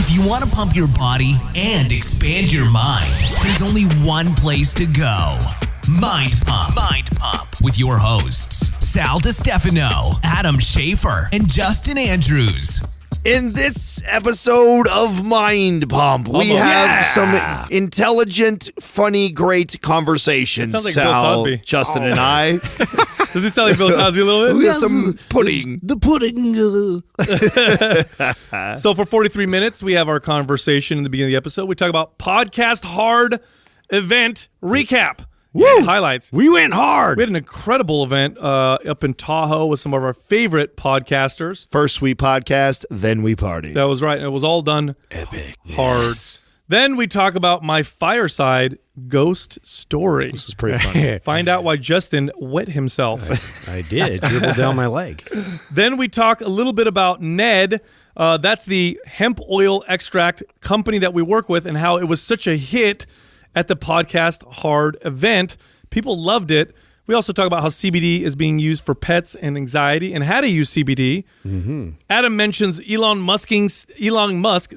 If you want to pump your body and expand your mind, there's only one place to go. Mind Pump. Mind Pump with your hosts, Sal DiStefano, Adam Schaefer, and Justin Andrews. In this episode of Mind Pump, we have some intelligent, funny, great conversations. Sounds like Sal, Bill Cosby. Justin, and I. Does it sound like Bill Cosby a little bit? We have some pudding. The pudding. So for 43 minutes, we have our conversation in the beginning of the episode. We talk about Podcast Hard event recap. Woo! Highlights. We went hard. We had an incredible event up in Tahoe with some of our favorite podcasters. First we podcast, then we party. That was right. It was all done Epic. hard. Yes. Then we talk about my fireside ghost story. This was pretty funny. Find out why Justin wet himself. I did. Dribble down my leg. Then we talk a little bit about Ned. That's the hemp oil extract company that we work with and how it was such a hit at the Podcast Hard event. People loved it. We also talk about how CBD is being used for pets and anxiety and how to use CBD. Mm-hmm. Adam mentions Elon Musk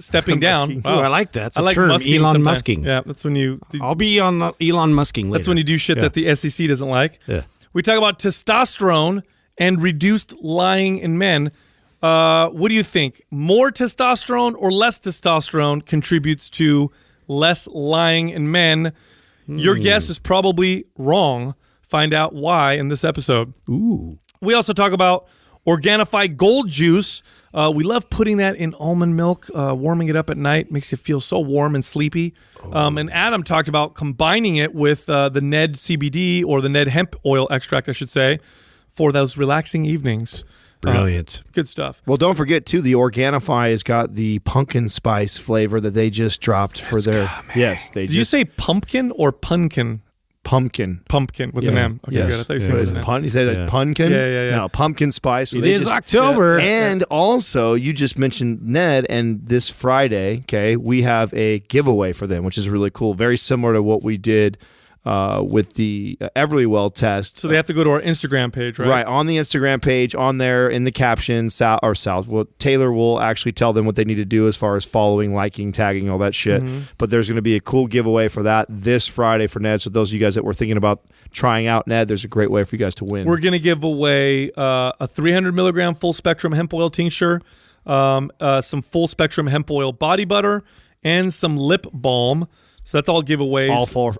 stepping down. Wow. Ooh, I like that. It's a like term, musking Elon sometimes. Musking. Yeah, that's when you... I'll be on the Elon Musking later. That's when you do shit that the SEC doesn't like. Yeah. We talk about testosterone and reduced lying in men. What do you think? More testosterone or less testosterone contributes to less lying in men? Your guess is probably wrong. Find out why in this episode. Ooh. We also talk about Organifi Gold Juice. We love putting that in almond milk, warming it up at night. Makes you feel so warm and sleepy. And Adam talked about combining it with the Ned CBD or the Ned hemp oil extract, I should say, for those relaxing evenings. Brilliant. Good stuff. Well, don't forget, too, the Organifi has got the pumpkin spice flavor that they just dropped for their... Yes, they Did you say pumpkin or punkin? Pumpkin. Pumpkin with an M. Okay, Yes. good. I thought you said What it is with it? an M. You say that pumpkin? Yeah. No, pumpkin spice. So It they is just- October. And also, you just mentioned Ned, and this Friday, okay, we have a giveaway for them, which is really cool. Very similar to what we did with the Everlywell test. So they have to go to our Instagram page, right? Right, on the Instagram page, on there in the caption, Taylor will actually tell them what they need to do as far as following, liking, tagging, all that shit. Mm-hmm. But there's going to be a cool giveaway for that this Friday for Ned. So those of you guys that were thinking about trying out Ned, there's a great way for you guys to win. We're going to give away a 300 milligram full spectrum hemp oil tincture, some full spectrum hemp oil body butter, and some lip balm. So that's all giveaways.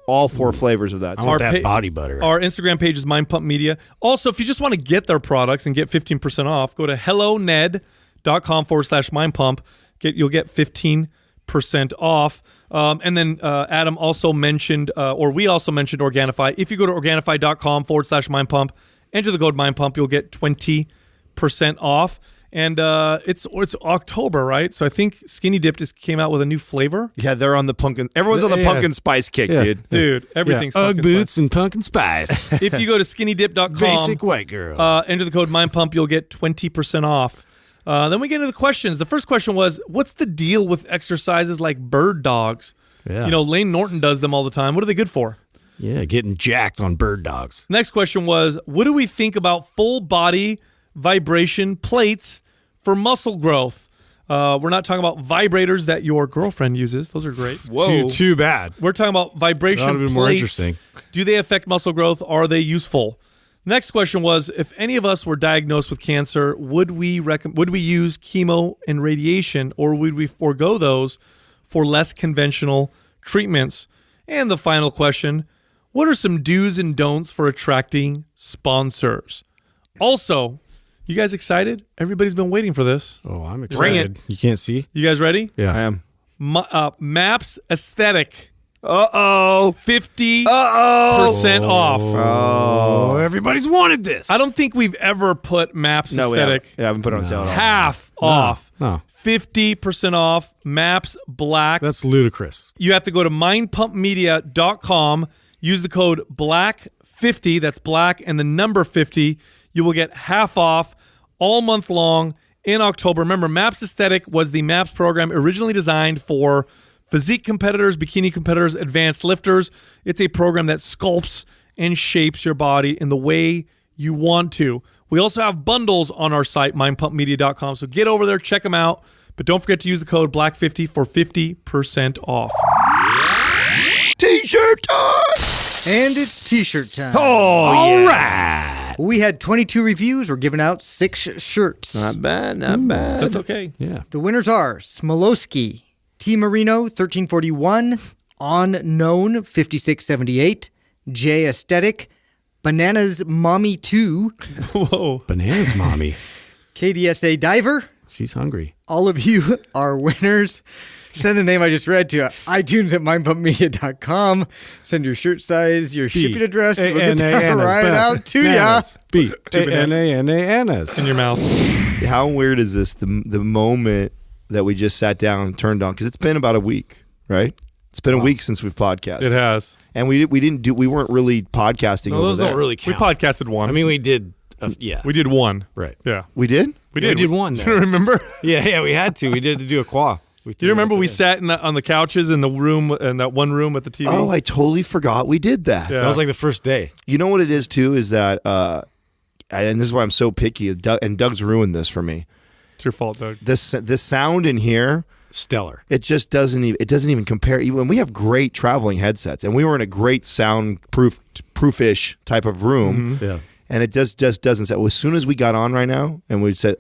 All four flavors of that. I want that body butter. Our Instagram page is Mind Pump Media. Also, if you just want to get their products and get 15% off, go to helloned.com/mindpump. You'll get 15% off. And then Adam also mentioned, or we also mentioned Organifi. If you go to Organifi.com/mindpump, enter the code mindpump, you'll get 20% off. And it's October, right? So I think Skinny Dip just came out with a new flavor. Yeah, they're on the pumpkin. Everyone's on the pumpkin spice kick, dude. Dude, everything's Ugg pumpkin boots spice. and pumpkin spice. If you go to skinnydip.com, Basic white girl. enter the code mindpump, you'll get 20% off. Then we get into the questions. The first question was, what's the deal with exercises like bird dogs? Yeah. You know, Lane Norton does them all the time. What are they good for? Yeah, getting jacked on bird dogs. Next question was, what do we think about full body vibration plates for muscle growth? We're not talking about vibrators that your girlfriend uses. Those are great. Whoa. Too bad. We're talking about vibration That would've been plates. more interesting. Do they affect muscle growth? Are they useful? Next question was, if any of us were diagnosed with cancer, would we use chemo and radiation, or would we forego those for less conventional treatments? And the final question, what are some do's and don'ts for attracting sponsors? Also, you guys excited? Everybody's been waiting for this. Oh, I'm Bring excited. You can't see? You guys ready? Yeah. I am. MAPS Aesthetic. Uh-oh. 50% Uh-oh. off. Oh, everybody's wanted this. I don't think we've ever put MAPS No, we Aesthetic haven't. Yeah, I haven't put it on sale at all. half off. No. 50% off. MAPS Black. That's ludicrous. You have to go to mindpumpmedia.com. Use the code BLACK50. That's black and the number 50. You will get half off all month long in October. Remember, MAPS Aesthetic was the MAPS program originally designed for physique competitors, bikini competitors, advanced lifters. It's a program that sculpts and shapes your body in the way you want to. We also have bundles on our site, mindpumpmedia.com. So get over there, check them out. But don't forget to use the code BLACK50 for 50% off. T-shirt time! And it's t-shirt time. All right. We had 22 reviews. We're giving out 6 shirts. Not bad, not bad. That's okay. Yeah. The winners are Smolowski, T. Marino, 1341, Unknown, 5678, J. Aesthetic, Bananas Mommy 2, Whoa. Bananas mommy. KDSA Diver. She's hungry. All of you are winners. Send the name I just read to iTunes at mindpumpmedia.com. Send your shirt size, your shipping address. We'll get that right out to ya. B-A-N-A-N-A-N-S. In your mouth. How weird is this? The moment that we just sat down and turned on, because it's been about a week, right? It's been a week since we've podcasted. It has. And we weren't really podcasting No, over those there. don't really We count. podcasted one. I mean, we did. Yeah. we did one. Right. Yeah. We did? We Yeah, did. we did one Do there. you remember? Yeah, we had to. We did to do a Quah. Do you remember we sat on the couches in the room, in that one room with the TV? Oh, I totally forgot we did that. Yeah. That was like the first day. You know what it is too is that, and this is why I'm so picky. And Doug's ruined this for me. It's your fault, Doug. This sound in here, Stellar. it just doesn't even compare. Even we have great traveling headsets, and we were in a great soundproofish type of room. Yeah. And it just doesn't sound. As soon as we got on right now, and we said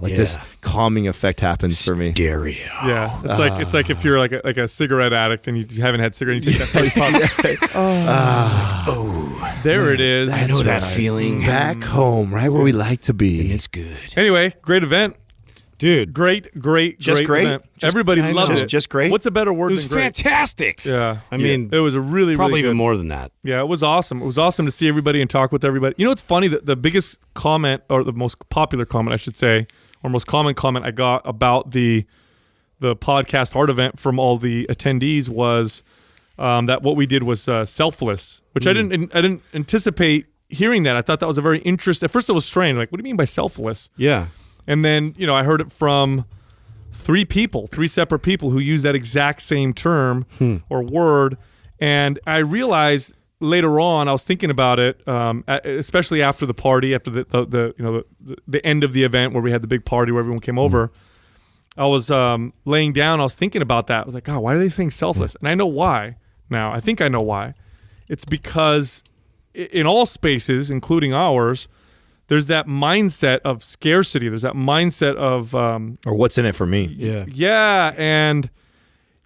this calming effect happens for me. Stereo. Yeah, it's like if you're like a cigarette addict and you haven't had cigarette, and you take that pop. There it is. I know that feeling. Back home, right where we like to be. It's good. Anyway, great event. Dude. Great Just great? event. Everybody I loved know. it. Just great? What's a better word It was than great? fantastic. Yeah. I mean, it was a really, probably really good. even more than that. Yeah, it was awesome. It was awesome to see everybody and talk with everybody. You know what's funny? The biggest comment, or the most popular comment, I should say, or most common comment I got about the podcast art event from all the attendees was that what we did was selfless, which I didn't anticipate hearing that. I thought that was a very interesting. At first, it was strange. Like, what do you mean by selfless? Yeah. And then I heard it from three separate people who use that exact same term or word. And I realized later on, I was thinking about it, especially after the party, after the end of the event where we had the big party where everyone came over. I was laying down. I was thinking about that. I was like, God, why are they saying selfless? And I know why now. I think I know why. It's because in all spaces, including ours, there's that mindset of scarcity. There's that mindset of Or what's in it for me? yeah, and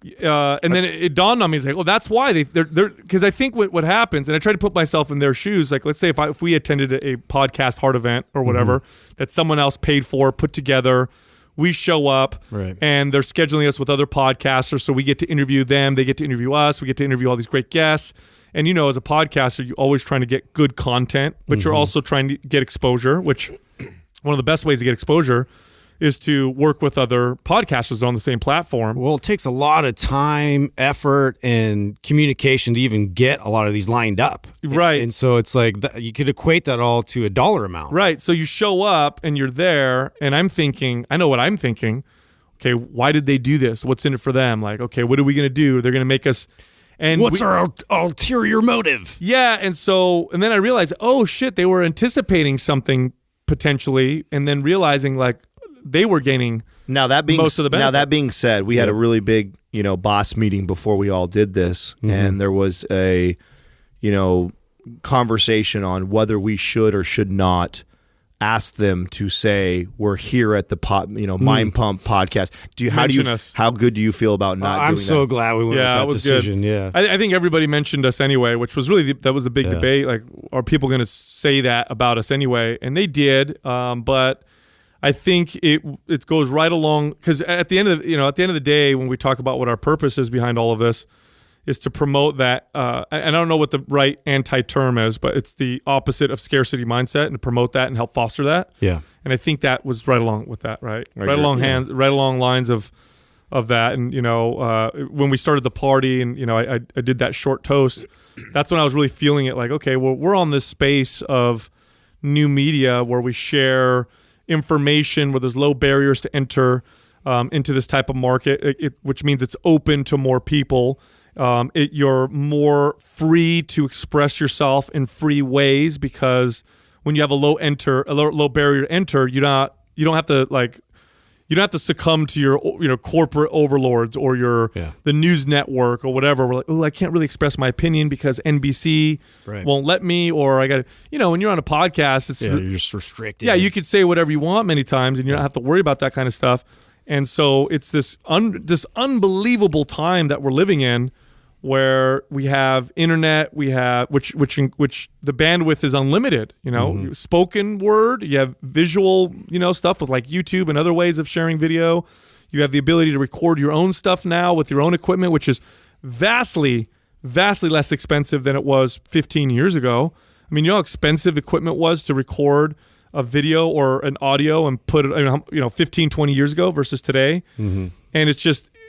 then it dawned on me. It's like, well, that's why they're because I think what happens, and I try to put myself in their shoes. Like, let's say if we attended a podcast heart event or whatever that someone else paid for, put together, we show up, Right. and they're scheduling us with other podcasters, so we get to interview them. They get to interview us. We get to interview all these great guests. And as a podcaster, you're always trying to get good content, but you're also trying to get exposure, which one of the best ways to get exposure is to work with other podcasters on the same platform. Well, it takes a lot of time, effort, and communication to even get a lot of these lined up. Right. And so it's like you could equate that all to a dollar amount. Right. So you show up and you're there, and I know what I'm thinking. Okay, why did they do this? What's in it for them? Like, okay, what are we going to do? They're going to make us... And What's our ulterior motive? Yeah, and then I realized, oh shit, they were anticipating something potentially, and then realizing like they were gaining Now that being most of the benefit. Now that being said, we had a really big, boss meeting before we all did this, and there was a, conversation on whether we should or should not ask them to say we're here at the Mind Pump podcast. Mention us. How good do you feel about not doing I'm so that? glad we went Yeah, it with was that decision. good. Yeah. I think everybody mentioned us anyway, which was really that was a big debate. Like, are people going to say that about us anyway? And they did, but I think it goes right along because at the end of the day, when we talk about what our purpose is behind all of this, is to promote that. And I don't know what the right anti-term is, but it's the opposite of scarcity mindset, and to promote that and help foster that. Yeah. And I think that was right along with that, right? I Right agree, right along lines of that. And when we started the party, and I did that short toast, that's when I was really feeling it. Like, okay, well, we're on this space of new media where we share information, where there's low barriers to enter into this type of market, which means it's open to more people. You're more free to express yourself in free ways because when you have a low barrier to enter, you don't have to you don't have to succumb to your corporate overlords or the news network or whatever. We're like, oh, I can't really express my opinion because NBC won't let me, or I got to, when you're on a podcast, you're just restricted. Yeah, you could say whatever you want many times, and you don't have to worry about that kind of stuff. And so it's this unbelievable time that we're living in, where we have internet, we have which the bandwidth is unlimited. Spoken word, you have visual, stuff with like YouTube and other ways of sharing video. You have the ability to record your own stuff now with your own equipment, which is vastly less expensive than it was 15 years ago. I mean, you know how expensive equipment was to record a video or an audio and put it, 15, 20 years ago versus today. Mm-hmm. And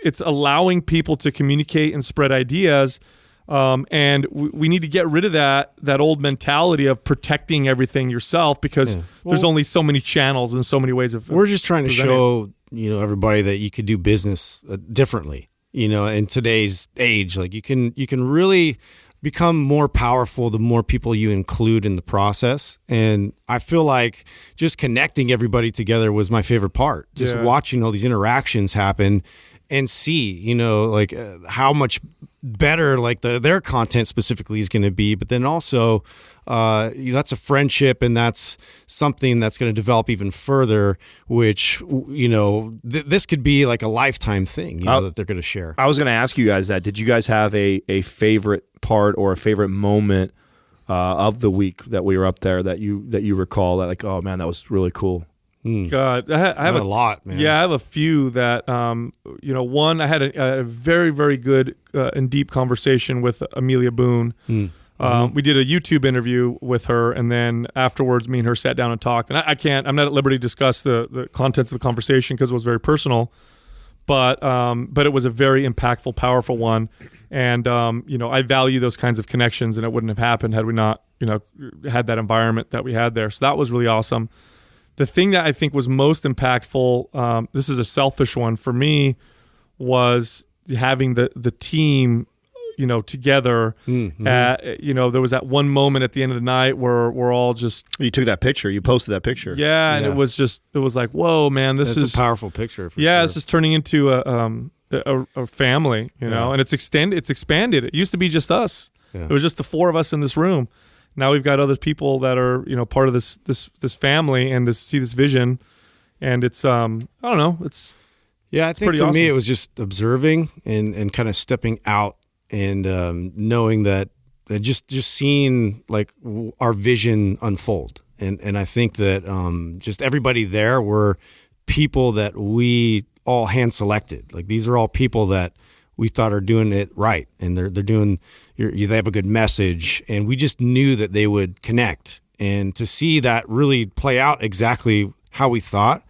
it's allowing people to communicate and spread ideas. And we need to get rid of that old mentality of protecting everything yourself, because there's only so many channels and so many ways of. We're just trying to show, everybody that you could do business differently, in today's age. Like you can really become more powerful the more people you include in the process. And I feel like just connecting everybody together was my favorite part. Just watching all these interactions happen and see, how much better like their content specifically is going to be. But then also, that's a friendship, and that's something that's going to develop even further, which, this could be like a lifetime thing, that they're going to share. I was going to ask you guys that. Did you guys have a favorite part or a favorite moment of the week that we were up there that you recall that, like, oh man, that was really cool? God, I have a lot, man. Yeah, I have a few that, one, I had a very, very good and deep conversation with Amelia Boone. We did a YouTube interview with her, and then afterwards, me and her sat down and talked. And I'm not at liberty to discuss the contents of the conversation because it was very personal, but it was a very impactful, powerful one. And, I value those kinds of connections, and it wouldn't have happened had we not, had that environment that we had there. So that was really awesome. The thing that I think was most impactful, this is a selfish one for me, was having the team, together. Mm-hmm. There was that one moment at the end of the night where we're all just. You took that picture. You posted that picture. Yeah, and it was like, whoa, man, this is a powerful picture. For sure. This is turning into a family, and it's expanded. It used to be just us. Yeah. It was just the four of us in this room. Now we've got other people that are, part of this family and see this vision, and it's I don't know, it's I think for me it was just observing and kind of stepping out and knowing that just seeing like our vision unfold, and I think that just everybody there were people that we all hand selected. Like these are all people that we thought are doing it right, and they're doing. They have a good message, and we just knew that they would connect. And to see that really play out exactly how we thought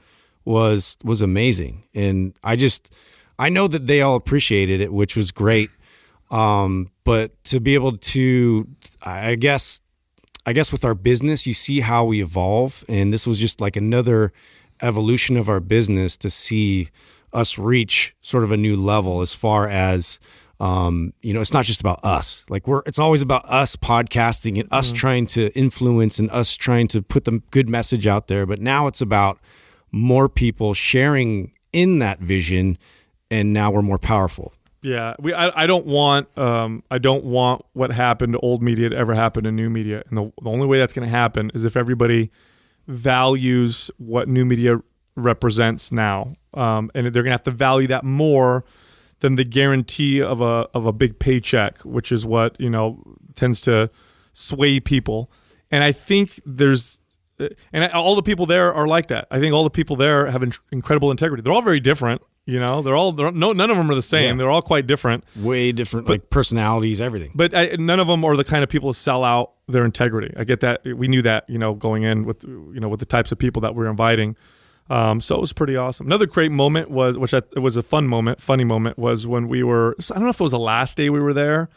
was amazing. And I know that they all appreciated it, which was great. But to be able to, I guess with our business, you see how we evolve, and this was just like another evolution of our business to see us reach sort of a new level as far as. It's not just about us. Like it's always about us podcasting and us trying to influence and us trying to put the good message out there. But now it's about more people sharing in that vision, and now we're more powerful. Yeah, I don't want what happened to old media to ever happen to new media, and the only way that's going to happen is if everybody values what new media represents now, and they're going to have to value that more than the guarantee of a big paycheck, which is what tends to sway people. And I think all the people there are like that. I think all the people there have incredible integrity. They're all very different. None of them are the same. Yeah. They're all quite different. Way different, like personalities, everything. But none of them are the kind of people to sell out their integrity. I get that. We knew that, going in with the types of people that we're inviting. So it was pretty awesome. Another great moment it was a funny moment, was when we were, I don't know if it was the last day we were there.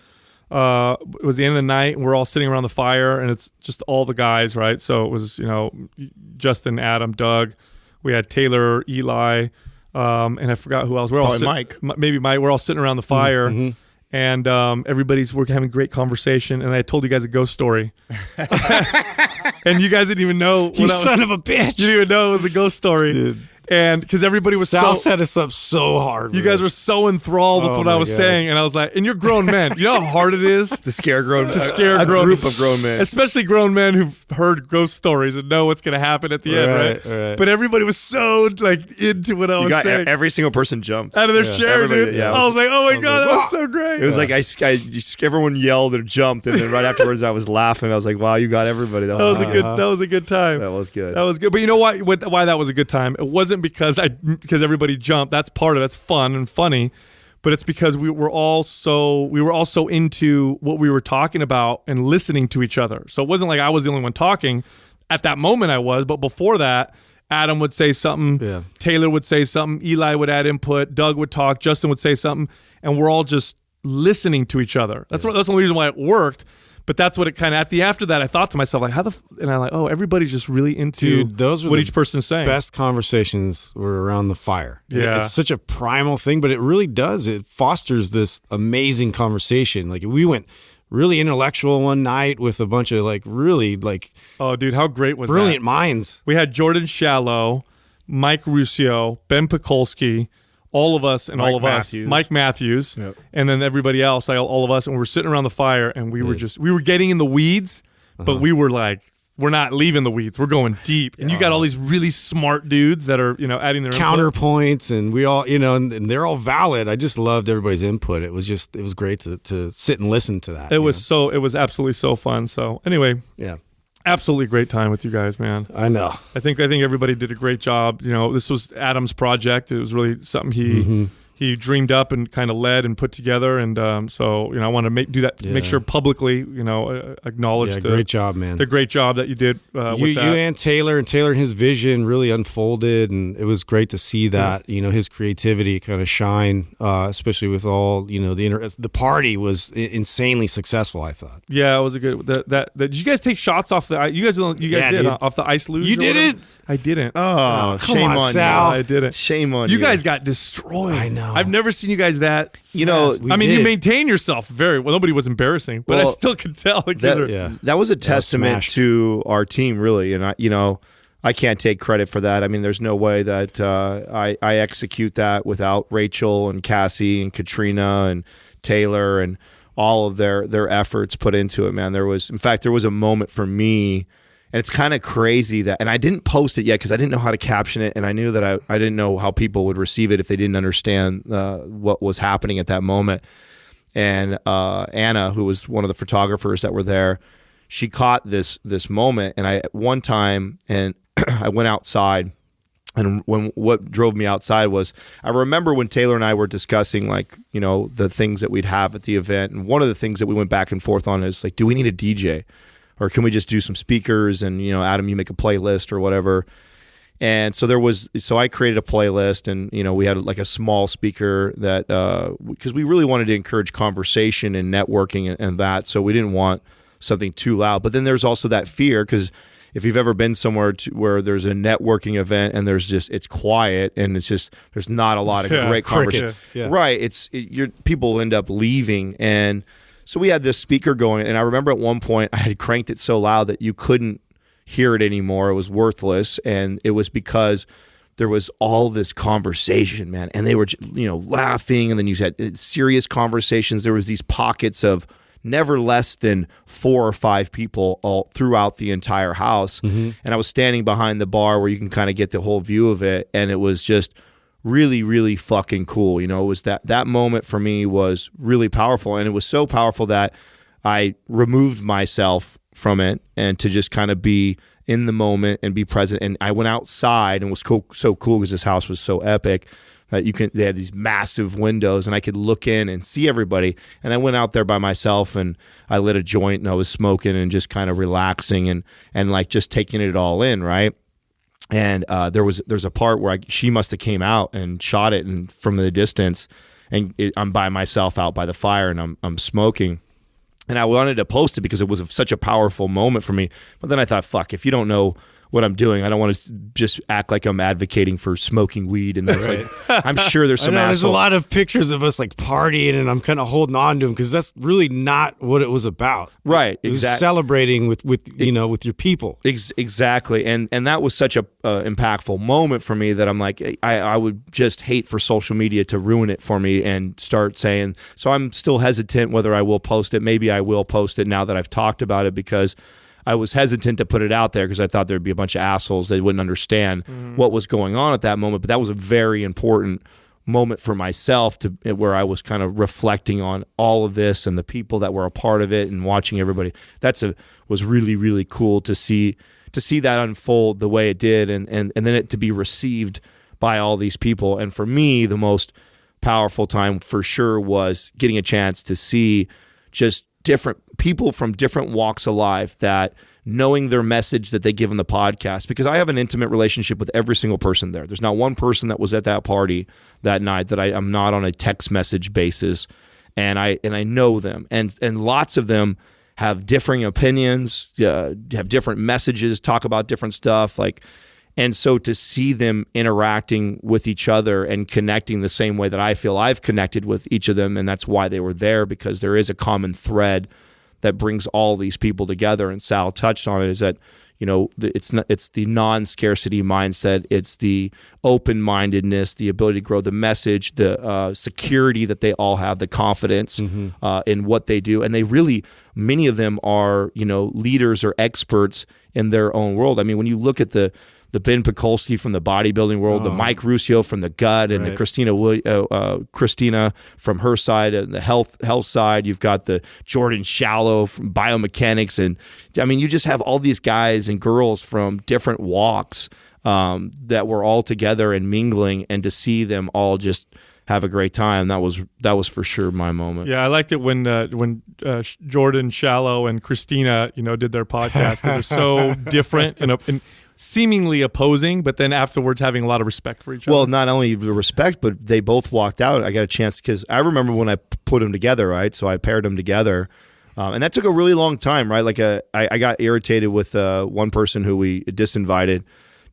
It was the end of the night, and we're all sitting around the fire, and it's just all the guys, right? So it was, Justin, Adam, Doug. We had Taylor, Eli, and I forgot who else. We're all Mike. Maybe Mike. We're all sitting around the fire. Mm-hmm. And we're having a great conversation, and I told you guys a ghost story. And you guys didn't even know. You son of a bitch. You didn't even know it was a ghost story. Dude. And because everybody was Sal set us up so hard. You guys were so enthralled with what I was saying, and I was like, and you're grown men. You know how hard it is to scare grown a group of grown men, especially grown men who've heard ghost stories and know what's going to happen at the end, right? But everyody was so like into what I was saying. Every single person jumped out of their chair, dude. Yeah, I was like, oh my god, that was so great. It was like everyone yelled and jumped, and then right afterwards I was laughing. I was like, wow, you got everybody. That was a good time. That was good. That was good. But you know why that was a good time? It wasn't because everybody jumped. That's part of it. That's fun and funny. But it's because we were all so into what we were talking about and listening to each other. So it wasn't like I was the only one talking. At that moment I was, but before that, Adam would say something, Taylor would say something, Eli would add input, Doug would talk, Justin would say something, and we're all just listening to each other. That's the only reason why it worked. But that's what it kind of, after that, I thought to myself, like, and I'm like, oh, everybody's just really into what each person's saying. Best conversations were around the fire. Yeah. It's such a primal thing, but it really does. It fosters this amazing conversation. Like, we went really intellectual one night with a bunch of, like, really, like... Oh, dude, how great was brilliant minds. We had Jordan Shallow, Mike Ruscio, Ben Pekulski, all of us and Mike all of Matthews. Us, Mike Matthews, and then everybody else, all of us, and we were sitting around the fire, and we were getting in the weeds, but we were like, we're not leaving the weeds, we're going deep, and you got all these really smart dudes that are, adding their counterpoints, and we all, and they're all valid. I just loved everybody's input. It was great to sit and listen to that. It was absolutely so fun. So anyway, absolutely great time with you guys, man. I know. I think everybody did a great job. This was Adam's project. It was really something he dreamed up and kind of led and put together. And so I want to make sure publicly, acknowledge the great job, man. The great job that you did with that. You and Taylor and his vision really unfolded, and it was great to see that his creativity kind of shine, especially with all the party was insanely successful. I thought. Yeah, it was a good. Did you guys take shots off the? You guys did off the ice luge. You didn't. I didn't. Oh, shame on Sal. I didn't. Shame on you. You guys got destroyed. I know. I've never seen you guys that. You maintain yourself very well. Nobody was embarrassing, but I still could tell. That was a testament to our team, really. And I can't take credit for that. I mean, there's no way that I execute that without Rachel and Cassie and Katrina and Taylor and all of their efforts put into it, man. There was a moment for me. And it's kind of crazy that, and I didn't post it yet because I didn't know how to caption it, and I knew that I didn't know how people would receive it if they didn't understand what was happening at that moment. And Anna, who was one of the photographers that were there, she caught this moment. And I went outside, and what drove me outside was I remember when Taylor and I were discussing the things that we'd have at the event, and one of the things that we went back and forth on is like, do we need a DJ? Or can we just do some speakers and, Adam, you make a playlist or whatever. And so I created a playlist, and, we had like a small speaker that, because we really wanted to encourage conversation and networking and that. So we didn't want something too loud. But then there's also that fear, because if you've ever been somewhere where there's a networking event and it's quiet and there's not a lot of great conversations. Yeah. Right. People end up leaving. And so we had this speaker going, and I remember at one point I had cranked it so loud that you couldn't hear it anymore. It was worthless, and it was because there was all this conversation, man, and they were laughing, and then you had serious conversations. There was these pockets of never less than 4 or 5 people all throughout the entire house, and I was standing behind the bar where you can kind of get the whole view of it, and it was just really, really fucking cool. It was that moment for me was really powerful, and it was so powerful that I removed myself from it and to just kind of be in the moment and be present. And I went outside, and it was so cool because this house was so epic that they had these massive windows, and I could look in and see everybody. And I went out there by myself, and I lit a joint, and I was smoking and just kind of relaxing and like just taking it all in, right? And there's a part where she must have came out and shot it, and from the distance, and I'm by myself out by the fire, and I'm smoking, and I wanted to post it because it was such a powerful moment for me. But then I thought, fuck, if you don't know what I'm doing. I don't want to just act like I'm advocating for smoking weed, and that's like, I'm sure there's some there's a lot of pictures of us like partying, and I'm kind of holding on to them because that's really not what it was about. Right, it was celebrating with your people. Exactly, and that was such a impactful moment for me that I'm like, I would just hate for social media to ruin it for me and start saying. So I'm still hesitant whether I will post it. Maybe I will post it now that I've talked about it, because I was hesitant to put it out there because I thought there'd be a bunch of assholes that wouldn't understand what was going on at that moment. But that was a very important moment for myself where I was kind of reflecting on all of this and the people that were a part of it and watching everybody. Was really, really cool to see that unfold the way it did, and then it to be received by all these people. And for me, the most powerful time for sure was getting a chance to see just different people from different walks of life, that knowing their message that they give in the podcast, because I have an intimate relationship with every single person there. There's not one person that was at that party that night that I'm not on a text message basis, and I know them, and lots of them have differing opinions, have different messages, talk about different stuff, and so to see them interacting with each other and connecting the same way that I feel I've connected with each of them, and that's why they were there, because there is a common thread that brings all these people together. And Sal touched on it, is that, it's the non-scarcity mindset, it's the open-mindedness, the ability to grow the message, the security that they all have, the confidence in what they do, and they really, many of them are leaders or experts in their own world. I mean, when you look at the Ben Pekulski from the bodybuilding world, the Mike Ruscio from the gut, and the Christina from her side, and the health side. You've got the Jordan Shallow from biomechanics, and I mean, you just have all these guys and girls from different walks that were all together and mingling, and to see them all just have a great time. That was for sure my moment. Yeah, I liked it when Jordan Shallow and Christina, did their podcast, because they're so different and seemingly opposing, but then afterwards having a lot of respect for each other. Well, not only the respect, but they both walked out. I got a chance, because I remember when I put them together, right? So I paired them together, and that took a really long time, right? Like I got irritated with one person who we disinvited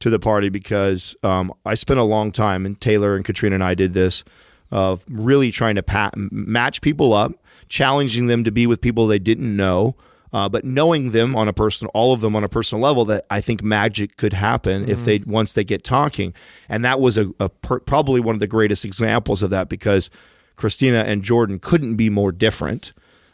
to the party, because I spent a long time, and Taylor and Katrina and I did this, of really trying to match people up, challenging them to be with people they didn't know, but knowing them all of them on a personal level, that I think magic could happen if once they get talking. And that was probably one of the greatest examples of that, because Christina and Jordan couldn't be more different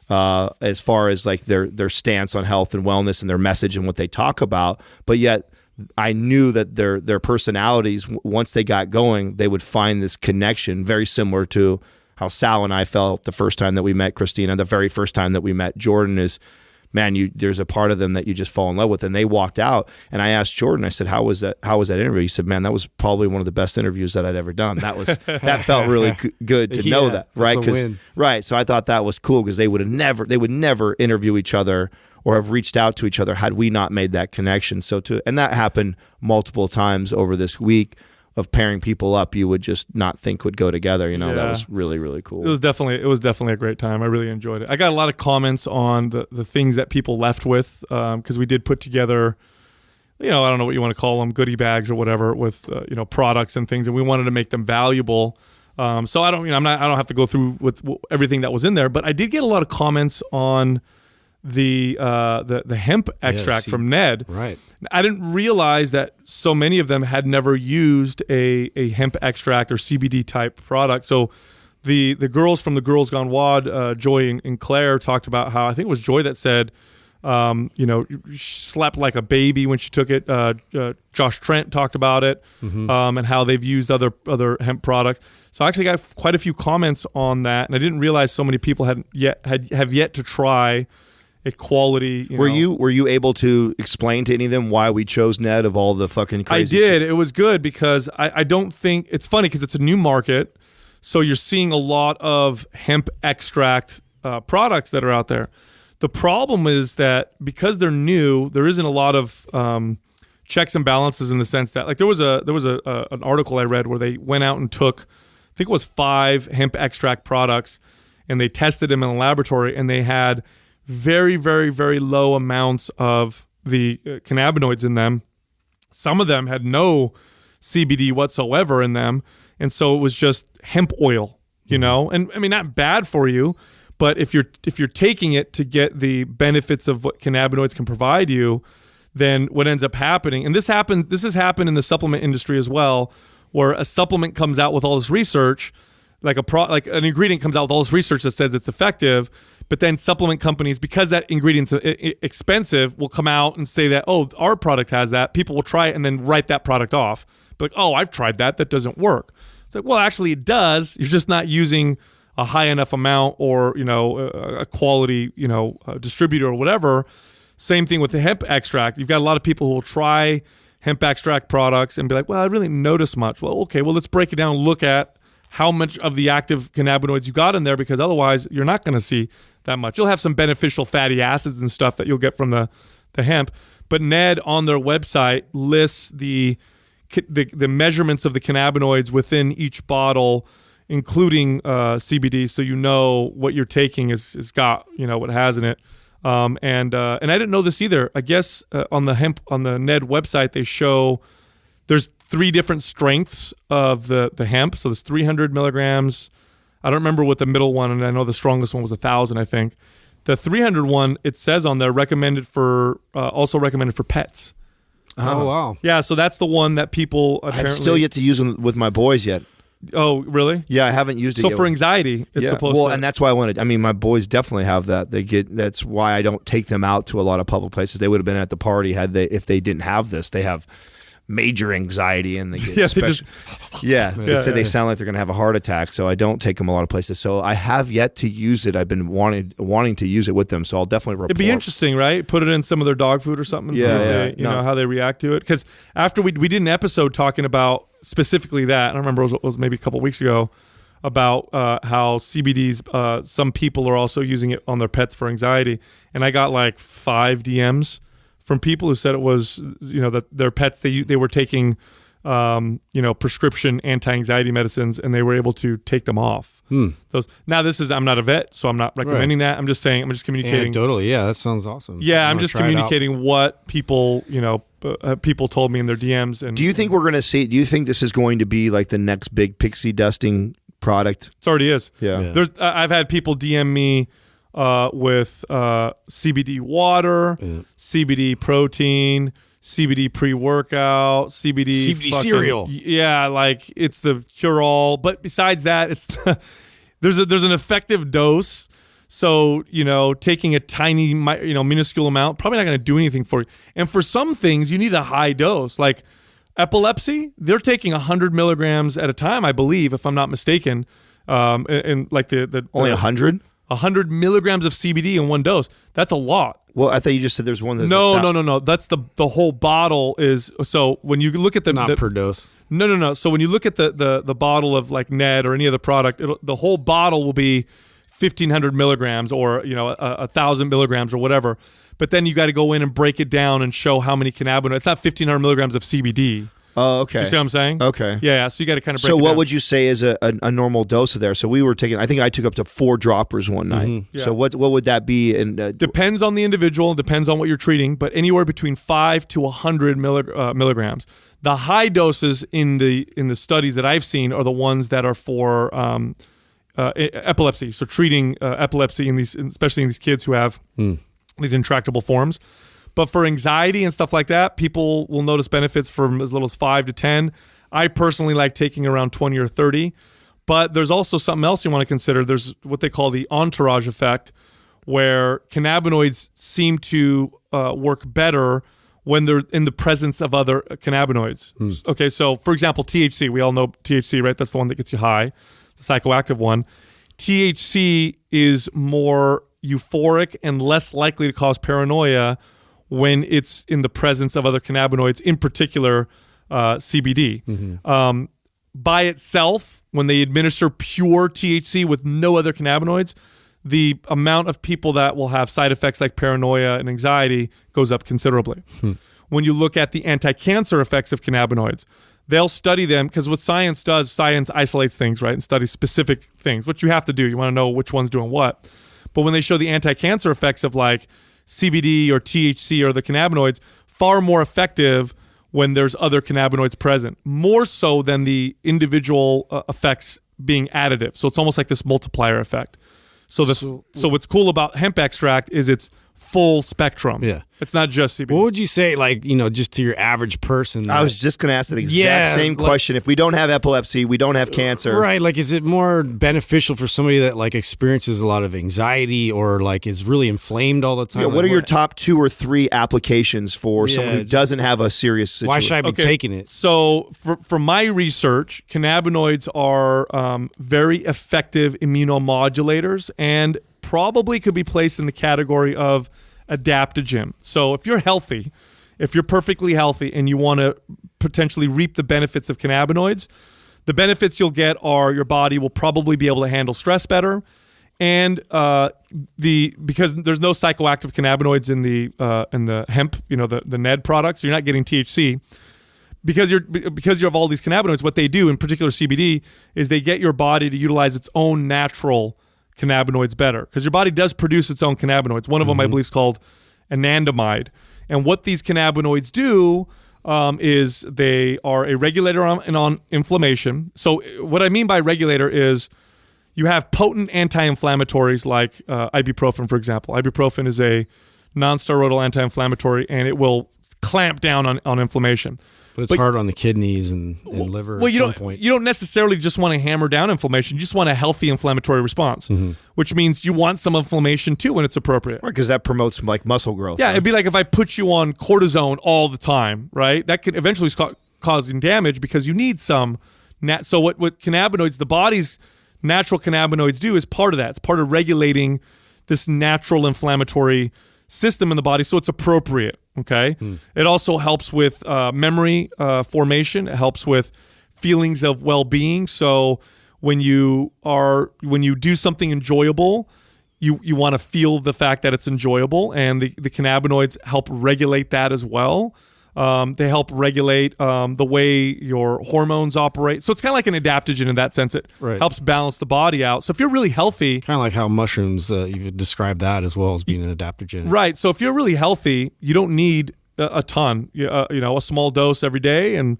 as far as like their stance on health and wellness and their message and what they talk about. But yet I knew that their personalities, once they got going, they would find this connection, very similar to how Sal and I felt the first time that we met Christina, the very first time that we met Jordan. Is, man, there's a part of them that you just fall in love with. And they walked out, and I asked Jordan, I said, how was that interview? He said, man, that was probably one of the best interviews that I'd ever done. That felt really good to know that, right? Right. So I thought that was cool, because they would never interview each other or have reached out to each other had we not made that connection. And that happened multiple times over this week, of pairing people up you would just not think would go together. That was really, really cool. It was definitely a great time. I really enjoyed it. I got a lot of comments on the things that people left with, because we did put together, I don't know what you want to call them, goodie bags or whatever, with products and things, and we wanted to make them valuable. So I don't have to go through with everything that was in there, but I did get a lot of comments on the hemp extract from Ned. Right. I didn't realize that so many of them had never used a hemp extract or CBD type product. So the girls from the Girls Gone WOD, Joy and Claire, talked about how, I think it was Joy that said, she slept like a baby when she took it. Josh Trent talked about it, and how they've used other hemp products. So I actually got quite a few comments on that, and I didn't realize so many people have yet to try a quality. Were you able to explain to any of them why we chose Ned of all the fucking crazy? I did. It was good, because I don't think it's funny, because it's a new market, so you're seeing a lot of hemp extract products that are out there. The problem is that because they're new, there isn't a lot of checks and balances, in the sense that, like, there was an article I read where they went out and took, I think it was 5 hemp extract products, and they tested them in a laboratory, and they had very, very, very low amounts of the cannabinoids in them, some of them had no CBD whatsoever in them, and so it was just hemp oil, you know. And I mean, not bad for you, but if you're taking it to get the benefits of what cannabinoids can provide you, then what ends up happening, and this has happened in the supplement industry as well, where a supplement comes out with all this research, like an ingredient comes out with all this research that says it's effective, but then supplement companies, because that ingredient's expensive, will come out and say that, oh, our product has that. People will try it and then write that product off. But like, oh, I've tried that. That doesn't work. It's like, well, actually it does. You're just not using a high enough amount, or, you know, a quality, you know, distributor or whatever. Same thing with the hemp extract. You've got a lot of people who will try hemp extract products and be like, well, I really didn't notice much. Well, okay, well, let's break it down and look at how much of the active cannabinoids you got in there, because otherwise you're not going to see that much. You'll have some beneficial fatty acids and stuff that you'll get from the hemp. But Ned on their website lists the measurements of the cannabinoids within each bottle, including CBD, so you know what you're taking is got, you know, what it has in it. And I didn't know this either. I guess on the Ned website they show there's 3 different strengths of the hemp. So there's 300 milligrams. I don't remember what the middle one, and I know the strongest one was 1,000, I think. The 300 one, it says on there, also recommended for pets. Oh, wow. Yeah, so that's the one that people apparently... I've still yet to use them with my boys yet. Oh, really? Yeah, I haven't used it yet. So for anxiety, it's supposed to... Well, and that's why I wanted... I mean, my boys definitely have that. That's why I don't take them out to a lot of public places. They would have been at the party if they didn't have this. They have major anxiety, and they get they sound like they're going to have a heart attack. So I don't take them a lot of places. So I have yet to use it. I've been wanting to use it with them. So I'll definitely report. It'd be interesting, right? Put it in some of their dog food or something. And see if they, you know how they react to it. Because after we did an episode talking about specifically that, I don't remember, it was maybe a couple of weeks ago, about how CBDs, some people are also using it on their pets for anxiety, and I got like 5 DMs from people who said it was, you know, that their pets, they were taking, you know, prescription anti-anxiety medicines, and they were able to take them off. Those. Now I'm not a vet, so I'm not recommending that. I'm just communicating. Anecdotally, yeah, that sounds awesome. Yeah, I'm just communicating what people, you know, people told me in their DMs. And do you think we're going to see? Do you think this is going to be like the next big pixie dusting product? It already is. Yeah. There's, I've had people DM me with CBD water, CBD protein, CBD pre-workout, CBD cereal. Yeah, like it's the cure-all. But besides that, it's there's an effective dose. So, you know, taking a tiny, you know, minuscule amount probably not going to do anything for you. And for some things, you need a high dose. Like epilepsy, they're taking 100 milligrams at a time, I believe, if I'm not mistaken. And like the only 100. 100 milligrams of CBD in one dose. That's a lot. Well, I thought you just said there's one that's... No. That's the whole bottle is... So when you look at Not per dose. No. So when you look at the bottle of like Ned or any other product, the whole bottle will be 1,500 milligrams or, you know, 1,000 milligrams or whatever. But then you got to go in and break it down and show how many cannabinoids. It's not 1,500 milligrams of CBD. Oh, okay. You see what I'm saying? Okay. Yeah. So you got to kind of break it down. So what would you say is a normal dose of there? So we were taking, I think I took up to 4 droppers one night. Mm-hmm. Yeah. So what would that be? And depends on the individual, depends on what you're treating, but anywhere between 5 to 100 milligrams. The high doses in the studies that I've seen are the ones that are for epilepsy. So treating epilepsy especially in these kids who have these intractable forms. But for anxiety and stuff like that, people will notice benefits from as little as 5 to 10. I personally like taking around 20 or 30. But there's also something else you want to consider. There's what they call the entourage effect, where cannabinoids seem to work better when they're in the presence of other cannabinoids. Okay, so for example, THC. We all know THC, right? That's the one that gets you high, the psychoactive one. THC is more euphoric and less likely to cause paranoia when it's in the presence of other cannabinoids, in particular CBD. Mm-hmm. By itself, when they administer pure THC with no other cannabinoids, the amount of people that will have side effects like paranoia and anxiety goes up considerably. When you look at the anti-cancer effects of cannabinoids, they'll study them, because what science does, science isolates things, right, and studies specific things, which you have to do. You want to know which one's doing what. But when they show the anti-cancer effects of like CBD or THC or the cannabinoids, far more effective when there's other cannabinoids present, more so than the individual effects being additive. So it's almost like this multiplier effect. So what's cool about hemp extract is it's full spectrum. Yeah. It's not just CBD. What would you say, like, just to your average person? I was just going to ask that exact same question. If we don't have epilepsy, we don't have cancer. Right. Like, is it more beneficial for somebody that, like, experiences a lot of anxiety or, like, is really inflamed all the time? Yeah, what are your top 2 or 3 applications for someone who doesn't have a serious situation? Why should I be taking it? So, for my research, cannabinoids are very effective immunomodulators and probably could be placed in the category of adaptogen. So if you're healthy, if you're perfectly healthy and you want to potentially reap the benefits of cannabinoids, the benefits you'll get are your body will probably be able to handle stress better, and because there's no psychoactive cannabinoids in the hemp, the NED products, so you're not getting THC. Because you have all these cannabinoids, what they do, in particular CBD, is they get your body to utilize its own natural cannabinoids better, because your body does produce its own cannabinoids. One of them, I believe, is called anandamide. And what these cannabinoids do is they are a regulator on inflammation. So what I mean by regulator is you have potent anti-inflammatories like ibuprofen, for example. Ibuprofen is a non-steroidal anti-inflammatory, and it will clamp down on inflammation. But it's hard on the kidneys and liver at some point. You don't necessarily just want to hammer down inflammation. You just want a healthy inflammatory response, which means you want some inflammation too when it's appropriate. Right, because that promotes like muscle growth. Yeah, It'd be like if I put you on cortisone all the time, right? That could eventually start causing damage because you need some. So what cannabinoids, the body's natural cannabinoids do is part of that. It's part of regulating this natural inflammatory system in the body, so it's appropriate. Okay. It also helps with memory formation. It helps with feelings of well-being. So when you do something enjoyable, you want to feel the fact that it's enjoyable, and the cannabinoids help regulate that as well. They help regulate the way your hormones operate. So it's kind of like an adaptogen in that sense. It helps balance the body out. So if you're really healthy... Kind of like how mushrooms, you've described that as well as being an adaptogen. Right. So if you're really healthy, you don't need a ton. A small dose every day and,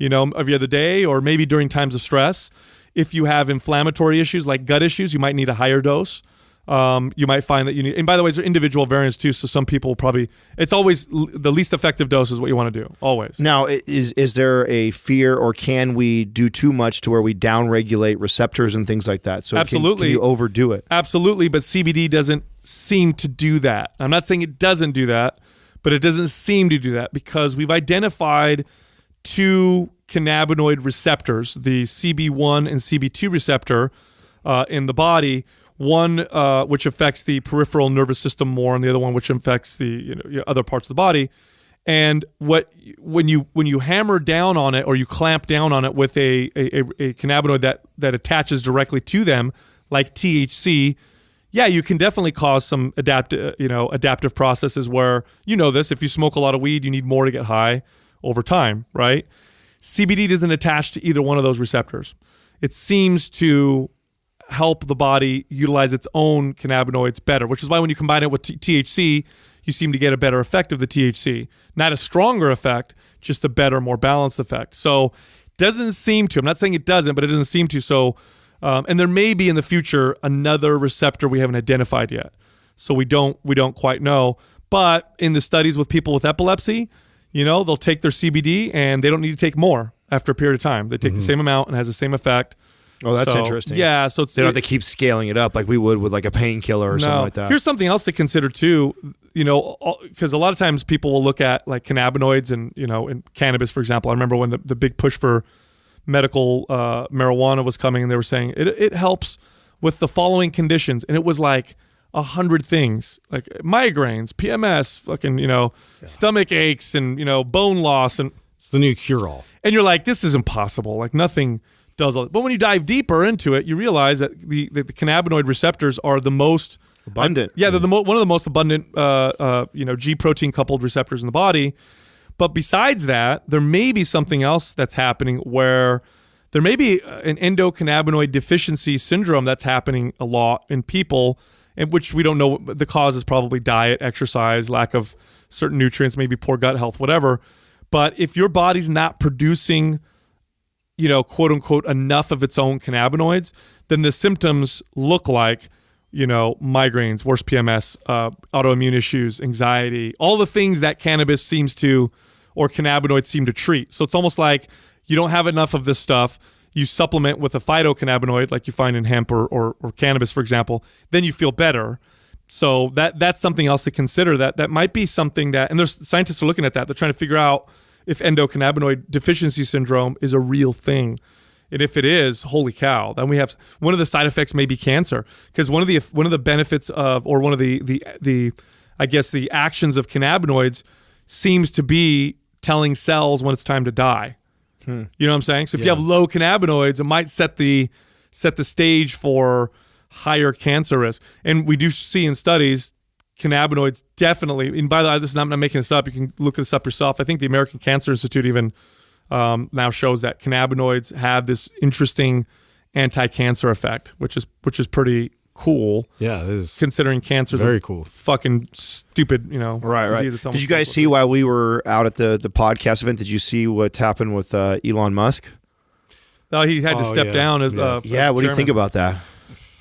every other day, or maybe during times of stress. If you have inflammatory issues like gut issues, you might need a higher dose. You might find that you need, and by the way, there are individual variants too. So some people it's always the least effective dose is what you want to do. Always. Now, is there a fear, or can we do too much to where we downregulate receptors and things like that? So absolutely, can you overdo it? Absolutely, but CBD doesn't seem to do that. I'm not saying it doesn't do that, but it doesn't seem to do that because we've identified 2 cannabinoid receptors, the CB1 and CB2 receptor in the body. One which affects the peripheral nervous system more, and the other one which affects the other parts of the body. And when you hammer down on it, or you clamp down on it with a cannabinoid that attaches directly to them, like THC, yeah, you can definitely cause some adaptive processes where this. If you smoke a lot of weed, you need more to get high over time, right? CBD doesn't attach to either one of those receptors. It seems to help the body utilize its own cannabinoids better, which is why when you combine it with THC, you seem to get a better effect of the THC. Not a stronger effect, just a better, more balanced effect. So doesn't seem to, I'm not saying it doesn't, but it doesn't seem to. So, and there may be in the future another receptor we haven't identified yet. So we don't quite know. But in the studies with people with epilepsy, they'll take their CBD and they don't need to take more after a period of time. They take the same amount and it has the same effect. Oh, that's interesting. Yeah, so they don't have to keep scaling it up like we would with like a painkiller or something like that. Here's something else to consider too, because a lot of times people will look at like cannabinoids and in cannabis, for example. I remember when the big push for medical marijuana was coming, and they were saying it helps with the following conditions, and it was like 100 things, like migraines, PMS, fucking stomach aches, and bone loss, and it's the new cure-all. And you're like, this is impossible. Like nothing does all. But when you dive deeper into it, you realize that the cannabinoid receptors are the most abundant. They're one of the most abundant G protein coupled receptors in the body. But besides that, there may be something else that's happening where there may be an endocannabinoid deficiency syndrome that's happening a lot in people, in which we don't know. The cause is probably diet, exercise, lack of certain nutrients, maybe poor gut health, whatever. But if your body's not producing, quote unquote, enough of its own cannabinoids, then the symptoms look like, migraines, worse PMS, autoimmune issues, anxiety, all the things that cannabis seems to, or cannabinoids seem to treat. So it's almost like you don't have enough of this stuff. You supplement with a phytocannabinoid like you find in hemp or cannabis, for example, then you feel better. So that's something else to consider. That might be something that, and there's scientists are looking at that. They're trying to figure out if endocannabinoid deficiency syndrome is a real thing. And if it is, holy cow, then we have one of the side effects may be cancer. Because one of the benefits of, or one of the I guess the actions of cannabinoids seems to be telling cells when it's time to die. You know what I'm saying? So if you have low cannabinoids, it might set the stage for higher cancer risk. And we do see in studies, cannabinoids definitely, and by the way, I'm not making this up, you can look this up yourself. I think the American Cancer Institute even now shows that cannabinoids have this interesting anti-cancer effect, which is pretty cool. Yeah, it is. Considering cancer is very cool. Fucking stupid, Right. Did you guys see while we were out at the podcast event? Did you see what happened with Elon Musk? No, he had to step down. As, what do you think about that?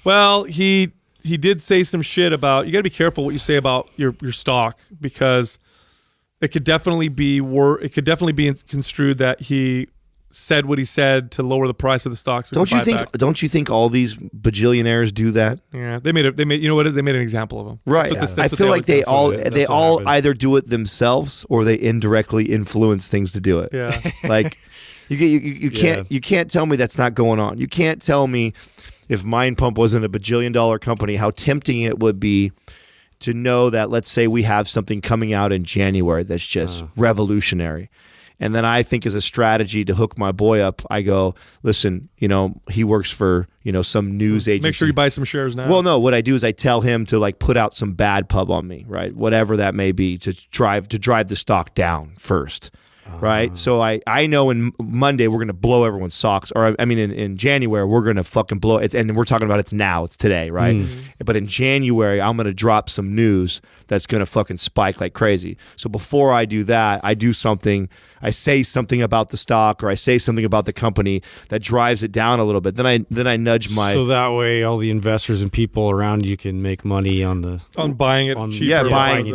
Well, he did say some shit about, you got to be careful what you say about your stock, because it could definitely be construed that he said what he said to lower the price of the stocks. Don't you think all these bajillionaires do that? Yeah, they made you know what it is? They made an example of them. Right. I feel like they all either do it themselves or they indirectly influence things to do it. Yeah. Like you can't tell me that's not going on. You can't tell me if Mind Pump wasn't a bajillion-dollar company, how tempting it would be to know that, let's say we have something coming out in January that's just revolutionary. And then I think as a strategy to hook my boy up, I go, listen, he works for, some news agency. Make sure you buy some shares now. Well, no, what I do is I tell him to put out some bad pub on me, right? Whatever that may be, to drive the stock down first. Right. So I know in Monday we're going to blow everyone's socks, or in January we're going to fucking blow it. And we're talking about it's today. Right. But in January, I'm going to drop some news that's going to fucking spike like crazy. So before I do that, I say something about the stock, or I say something about the company that drives it down a little bit. Then I nudge my. So that way all the investors and people around you can make money on buying it cheaper. Yeah,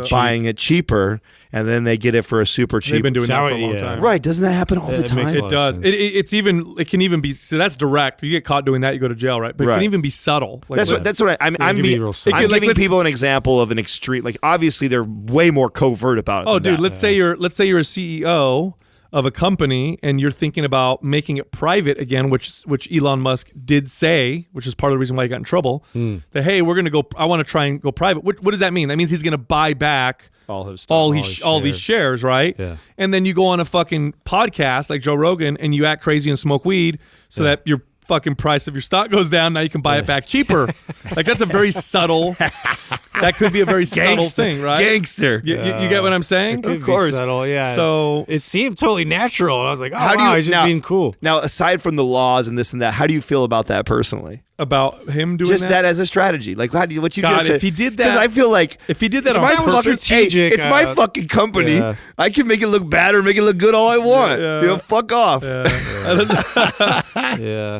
buying it cheaper. And then they get it for a super cheap. They've been doing that for a long time. Right. Doesn't that happen all the time? It does. It can even be, so that's direct. You get caught doing that, you go to jail, right? But it can even be subtle. That's what I'm giving people an example of an extreme, obviously they're way more covert about it. Oh, dude, let's say you're a CEO of a company and you're thinking about making it private again, which Elon Musk did say, which is part of the reason why he got in trouble, that, hey, I want to try and go private. What does that mean? That means he's going to buy back all these shares, right? Yeah. And then you go on a fucking podcast like Joe Rogan and you act crazy and smoke weed so that your fucking price of your stock goes down. Now you can buy it back cheaper. That's a very subtle. That could be a very subtle thing, right? Gangster. You get what I'm saying? Of course. Subtle, yeah. So it seemed totally natural. And I was like, he's just being cool. Now, aside from the laws and this and that, how do you feel about that personally? About him doing just that as a strategy, what you just said. If he did that, because I feel like if he did that, it's my fucking company. Yeah. I can make it look bad or make it look good all I want. Yeah. Fuck off. Yeah.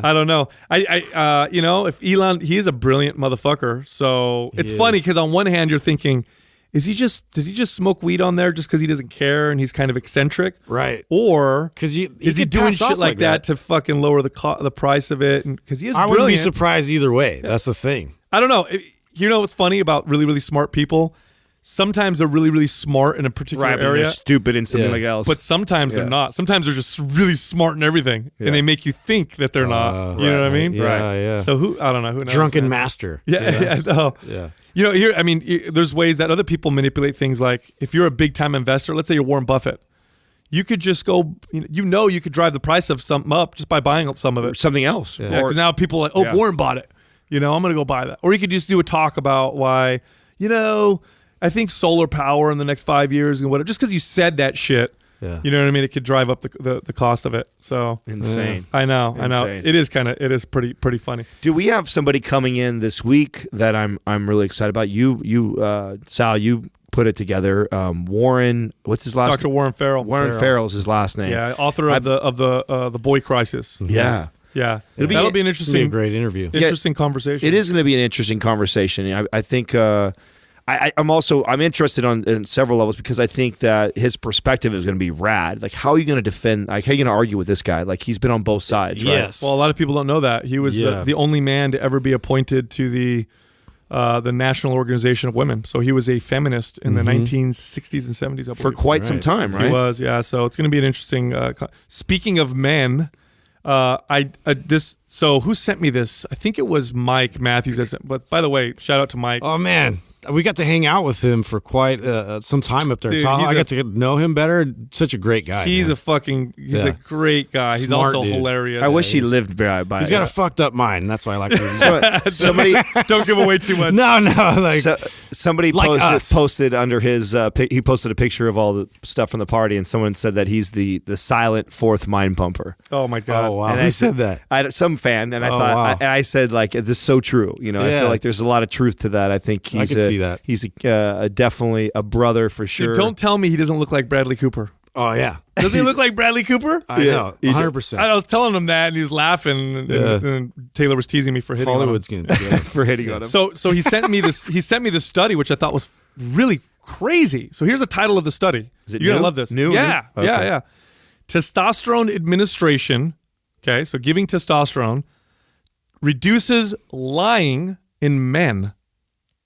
I don't know. If Elon, he is a brilliant motherfucker. So it's funny because on one hand you're thinking, did he just smoke weed on there just because he doesn't care and he's kind of eccentric, right? Or is he doing shit like that to fucking lower the price of it? And because he is brilliant. I wouldn't be surprised either way. That's the thing. I don't know. You know what's funny about really, really smart people? Sometimes they're really, really smart in a particular area. They're stupid in something else. But sometimes they're not. Sometimes they're just really smart in everything, and they make you think that they're not. You know what I mean? Yeah. So I don't know. Who knows? Drunken master. Yeah. There's ways that other people manipulate things. Like if you're a big time investor, let's say you're Warren Buffett, you could just go. You could drive the price of something up just by buying some of it. Or something else. Yeah. Because now people are like, Warren bought it. I'm going to go buy that. Or you could just do a talk about why, I think solar power in the next 5 years and whatever. Just because you said that shit Yeah. You know what I mean? It could drive up the cost of it. So Insane. I know. Insane. It is pretty funny. Do we have somebody coming in this week that I'm really excited about? Sal, you put it together. Warren, what's his last name? Dr. Warren Farrell. Warren Farrell's his last name. Yeah, author of the Boy Crisis. Yeah. Yeah. It'll be an interesting, a great interview. Interesting conversation. It is going to be an interesting conversation. I think I'm interested in several levels because I think that his perspective is going to be rad. Like, how are you going to defend? Like, how are you going to argue with this guy? Like, he's been on both sides, right? Yes. Well, a lot of people don't know that he was the only man to ever be appointed to the National Organization of Women. So he was a feminist in the 1960s and 70s, I believe. For quite some time, right? He was, yeah. So it's going to be an interesting. Speaking of men, So who sent me this? I think it was Mike Matthews. But by the way, shout out to Mike. Oh man, we got to hang out with him for quite some time up there. Dude, I got to know him better. Such a great guy. He's a great guy. He's Smart also dude. hilarious. I wish he lived by. He's got a fucked up mind. That's why I like him. Somebody don't give away too much. No, like somebody like posted under his. He posted a picture of all the stuff from the party, and someone said that he's the silent fourth mind pumper. Oh my god! Oh wow! And Who said that? Some fan, and I thought, wow. I said like, this is so true. You know, I feel like there's a lot of truth to that. I think I can see that. He's definitely a brother for sure. Dude, don't tell me he doesn't look like Bradley Cooper. Oh yeah. Doesn't he look like Bradley Cooper? I know, 100%. I was telling him that, and he was laughing, and Taylor was teasing me for hitting Hollywood's on him. gonna for hitting on him. So he sent me this. He sent me this study, which I thought was really crazy. So here's the title of the study. Is it You're new? gonna love this. New? Yeah, Okay. yeah. Testosterone administration. Okay, so giving testosterone reduces lying in men.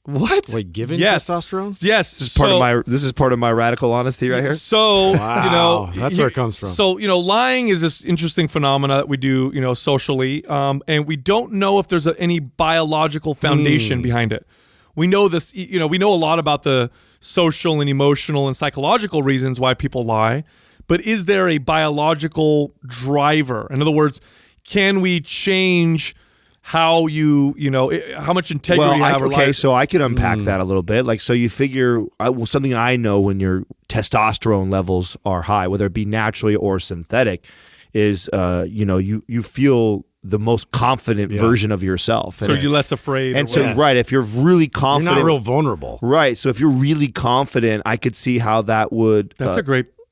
What? Wait, given Yes. testosterone? Yes, This is part of my radical honesty right here. So Wow, that's where it comes from. So lying is this interesting phenomena that we do, socially, and we don't know if there's any biological foundation behind it. We know this, we know a lot about the social and emotional and psychological reasons why people lie, but is there a biological driver? In other words, can we change how how much integrity you have? Okay, so I could unpack that a little bit. Like, so you figure something I know when your testosterone levels are high, whether it be naturally or synthetic, is you feel the most confident version of yourself. So you're less afraid. And so, right, if you're really confident, you're not real vulnerable. Right. So if you're really confident, I could see how that would.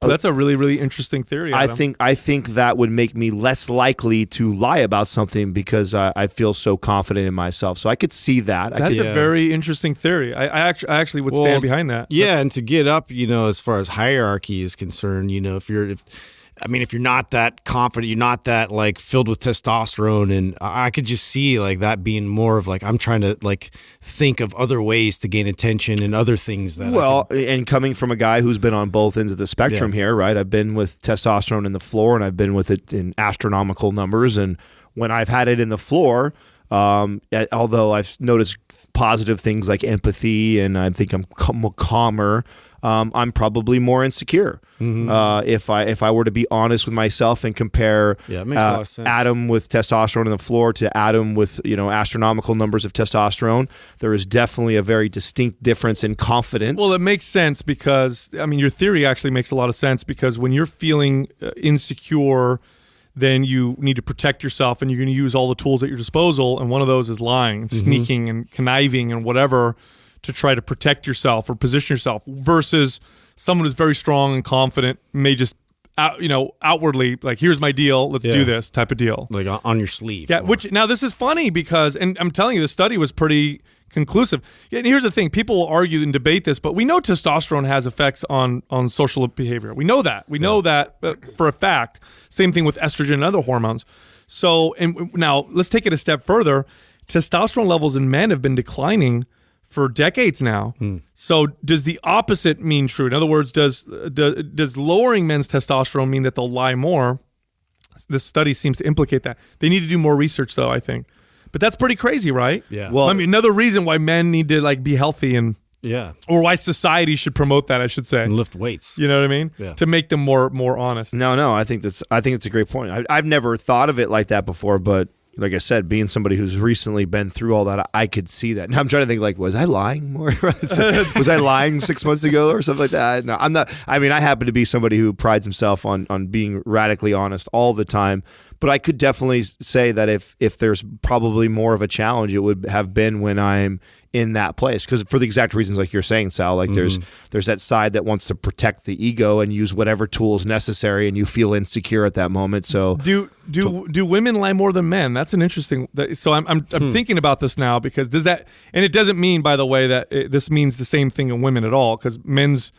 That's a really, really interesting theory, Adam. I think that would make me less likely to lie about something because I feel so confident in myself. So I could see that. That's a very interesting theory. I actually would stand behind that. Yeah, and to get up, as far as hierarchy is concerned, if you're not that confident, you're not that like filled with testosterone, and I could just see like that being more of like I'm trying to like think of other ways to gain attention and other things that. Well, and coming from a guy who's been on both ends of the spectrum here, right? I've been with testosterone in the floor, and I've been with it in astronomical numbers, and when I've had it in the floor. Although I've noticed positive things like empathy, and I think I'm calmer. I'm probably more insecure. If I were to be honest with myself and compare it makes a lot of sense. Adam with testosterone on the floor to Adam with astronomical numbers of testosterone, there is definitely a very distinct difference in confidence. Well, it makes sense because your theory actually makes a lot of sense because when you're feeling insecure, then you need to protect yourself, and you're going to use all the tools at your disposal, and one of those is lying, sneaking, and conniving, and whatever, to try to protect yourself or position yourself, versus someone who's very strong and confident may just outwardly like, here's my deal, let's do this type of deal, like on your sleeve. Yeah, which now this is funny because, and I'm telling you, the study was pretty conclusive. Yeah, and here's the thing: people will argue and debate this, but we know testosterone has effects on social behavior. We know that. We know that for a fact. Same thing with estrogen and other hormones. So, and now let's take it a step further. Testosterone levels in men have been declining for decades now. So does the opposite mean true? In other words, does lowering men's testosterone mean that they'll lie more? This study seems to implicate that. They need to do more research, though, I think. But that's pretty crazy, right? Yeah. Well, another reason why men need to like be healthy and or why society should promote that, I should say, and lift weights. You know what I mean? Yeah. To make them more honest. No, I think it's a great point. I've never thought of it like that before, but like I said, being somebody who's recently been through all that, I could see that. Now I'm trying to think, like, was I lying more? Was I lying 6 months ago or something like that? No, I'm not. I mean, I happen to be somebody who prides himself on being radically honest all the time. But I could definitely say that if there's probably more of a challenge, it would have been when I'm in that place, because for the exact reasons like you're saying, Sal, like there's that side that wants to protect the ego and use whatever tools necessary, and you feel insecure at that moment. So do women lie more than men? That's an interesting. So I'm thinking about this now, because does that, and it doesn't mean, by the way, that this means the same thing in women at all, because men's,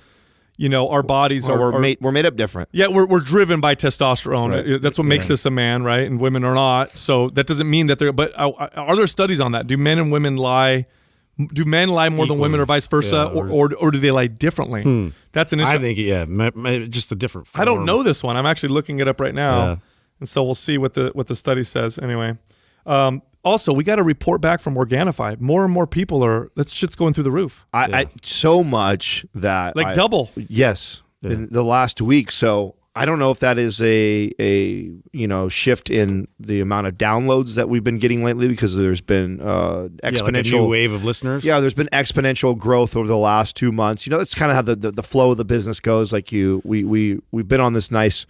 our bodies we're made up different. Yeah, we're driven by testosterone. Right. That's what makes us a man, right? And women are not. So that doesn't mean that they're. But are there studies on that? Do men and women lie? Do men lie more than women, or vice versa, or do they lie differently? That's an issue. I think just a different form. I don't know this one. I'm actually looking it up right now, and so we'll see what the study says. Anyway, also we got a report back from Organifi. More and more people that shit's going through the roof. I so much that double. Yes, in the last week. So I don't know if that is a shift in the amount of downloads that we've been getting lately, because there's been exponential like a new wave of listeners. Yeah, there's been exponential growth over the last 2 months. That's kind of how the flow of the business goes. Like we've been on this nice,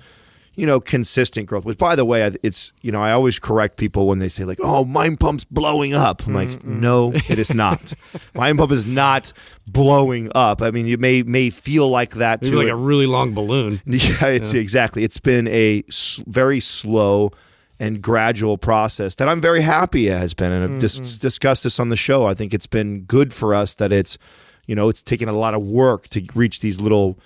consistent growth. Which, by the way, it's I always correct people when they say like, "Oh, Mind Pump's blowing up." I'm like, no, it is not. Mind Pump is not blowing up. I mean, you may feel like that too. Like a really long balloon. Yeah, exactly. It's been a very slow and gradual process that I'm very happy it has been, and I've discussed this on the show. I think it's been good for us that it's taken a lot of work to reach these little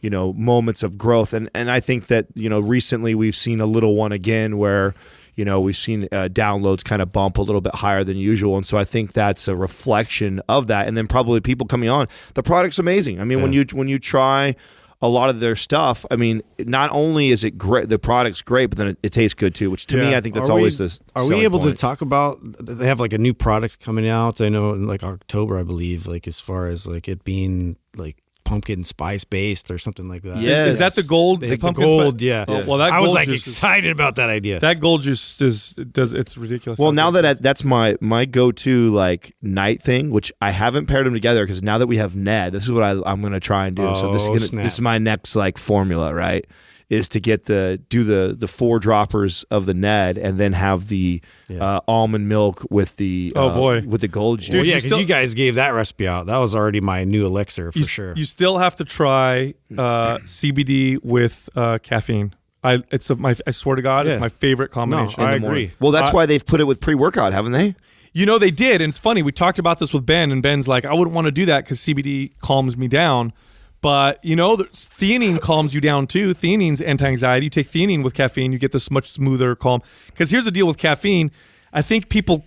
moments of growth. And I think that, recently we've seen a little one again where, we've seen downloads kind of bump a little bit higher than usual. And so I think that's a reflection of that. And then probably people coming on. The product's amazing. I mean, when you try a lot of their stuff, I mean, not only is it great, the product's great, but then it tastes good too, which to me, I think that's always the Are we able to talk about, they have like a new product coming out, I know in like October, I believe, like as far as like it being like pumpkin spice based or something like that. Yes. Is that the gold? It's pumpkin gold, spice? yeah. Oh, well, that I was gold like juice excited about that idea. That gold juice it's ridiculous. Well, now that's my go-to like night thing, which I haven't paired them together, because now that we have Ned, this is what I'm going to try and do. So this is my next like formula, right? Is to get the 4 droppers of the Ned, and then have the almond milk with the with the gold juice. Dude, because you guys gave that recipe out. That was already my new elixir for sure. You still have to try CBD with caffeine. I swear to God, it's my favorite combination. No, I agree. Well, that's why they've put it with pre-workout, haven't they? They did, and it's funny. We talked about this with Ben, and Ben's like, I wouldn't want to do that because CBD calms me down. But, theanine calms you down too. Theanine's anti-anxiety. You take theanine with caffeine, you get this much smoother, calm. Because here's the deal with caffeine. I think people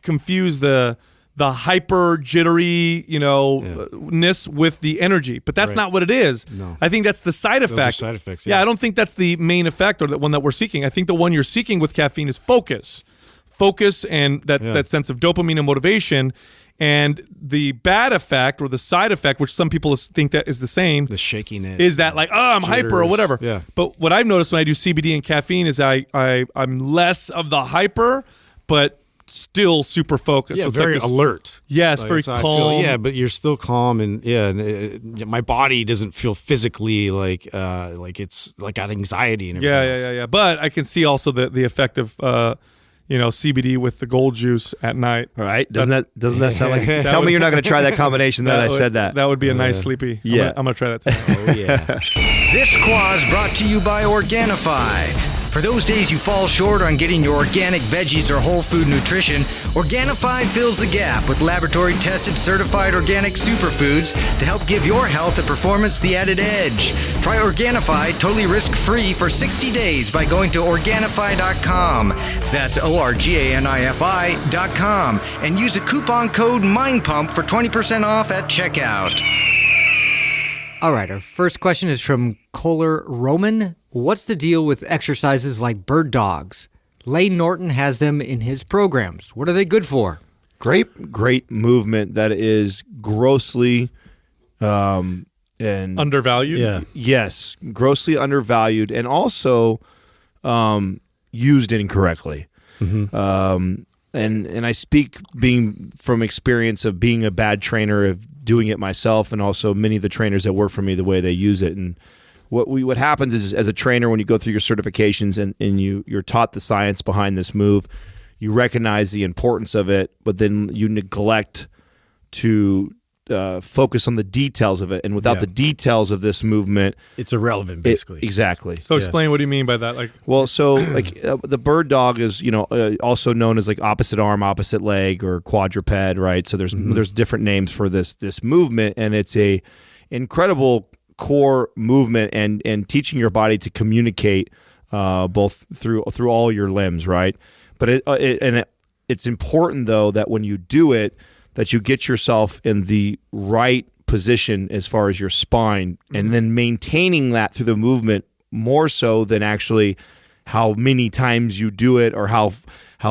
confuse the hyper jittery, ness with the energy. But that's not what it is. No. I think that's the side effect. Those are side effects, yeah. I don't think that's the main effect or the one that we're seeking. I think the one you're seeking with caffeine is focus. Focus and that sense of dopamine and motivation. And the bad effect or the side effect, which some people think that is the same, the shakiness, is that like, I'm hyper or whatever. Yeah. But what I've noticed when I do CBD and caffeine is I'm less of the hyper, but still super focused. Yeah, so it's very like alert. Yes, very calm. But you're still calm, and my body doesn't feel physically like it's like got anxiety and everything. Yeah. But I can see also the effect of CBD with the gold juice at night. All right. Doesn't that sound like? Tell me you're not going to try that combination. I said that. That would be a nice sleepy. Yeah, I'm going to try that tonight. Oh yeah. This Quah is brought to you by Organifi. For those days you fall short on getting your organic veggies or whole food nutrition, Organifi fills the gap with laboratory-tested certified organic superfoods to help give your health and performance the added edge. Try Organifi totally risk-free for 60 days by going to Organifi.com. That's Organifi.com. And use the coupon code MINDPUMP for 20% off at checkout. All right, our first question is from Kohler Roman. What's the deal with exercises like bird dogs? Lane Norton has them in his programs. What are they good for? Great movement that is grossly and undervalued. Yeah. Yes, grossly undervalued, and also used incorrectly. And I speak being from experience of being a bad trainer, of doing it myself, and also many of the trainers that work for me, the way they use it. And what happens is, as a trainer, when you go through your certifications and you're taught the science behind this move, you recognize the importance of it, but then you neglect to focus on the details of it. And without the details of this movement, it's irrelevant, basically. Exactly. So explain what do you mean by that? The bird dog is also known as like opposite arm, opposite leg, or quadruped, right? So there's different names for this movement, and it's a incredible core movement and teaching your body to communicate both through all your limbs, right? But it's important though that when you do it, that you get yourself in the right position as far as your spine, and then maintaining that through the movement more so than actually how many times you do it or how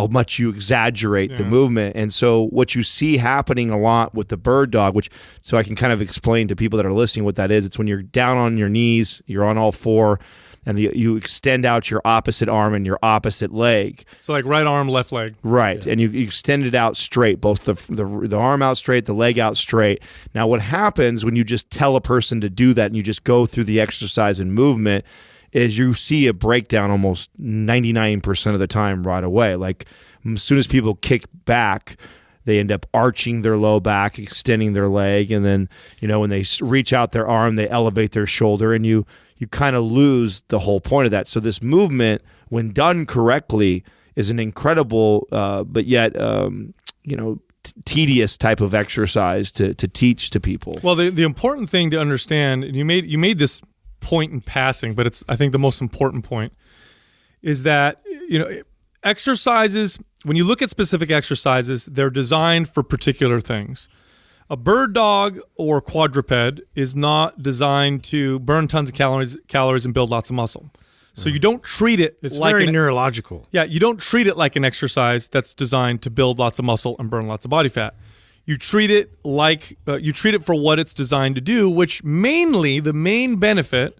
much you exaggerate the movement. And so what you see happening a lot with the bird dog, so I can kind of explain to people that are listening what that is. It's when you're down on your knees, you're on all four, and you extend out your opposite arm and your opposite leg. So like right arm, left leg. Right, and you extend it out straight, both the arm out straight, the leg out straight. Now what happens when you just tell a person to do that and you just go through the exercise and movement is you see a breakdown almost 99% of the time right away. Like as soon as people kick back, they end up arching their low back, extending their leg, and then when they reach out their arm, they elevate their shoulder, and you kind of lose the whole point of that. So this movement, when done correctly, is an incredible, but yet tedious type of exercise to teach to people. Well, the important thing to understand, and you made this point in passing, but it's I think the most important point, is that exercises. When you look at specific exercises, they're designed for particular things. A bird dog or quadruped is not designed to burn tons of calories and build lots of muscle. So you don't treat it it's like very neurological. Yeah, you don't treat it like an exercise that's designed to build lots of muscle and burn lots of body fat. You treat it like for what it's designed to do, which mainly the main benefit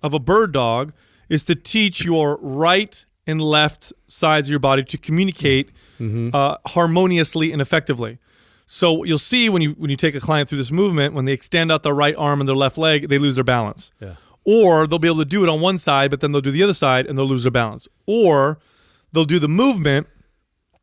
of a bird dog is to teach your right and left sides of your body to communicate harmoniously and effectively. So you'll see when you take a client through this movement, when they extend out their right arm and their left leg, they lose their balance. Yeah. Or they'll be able to do it on one side, but then they'll do the other side and they'll lose their balance. Or they'll do the movement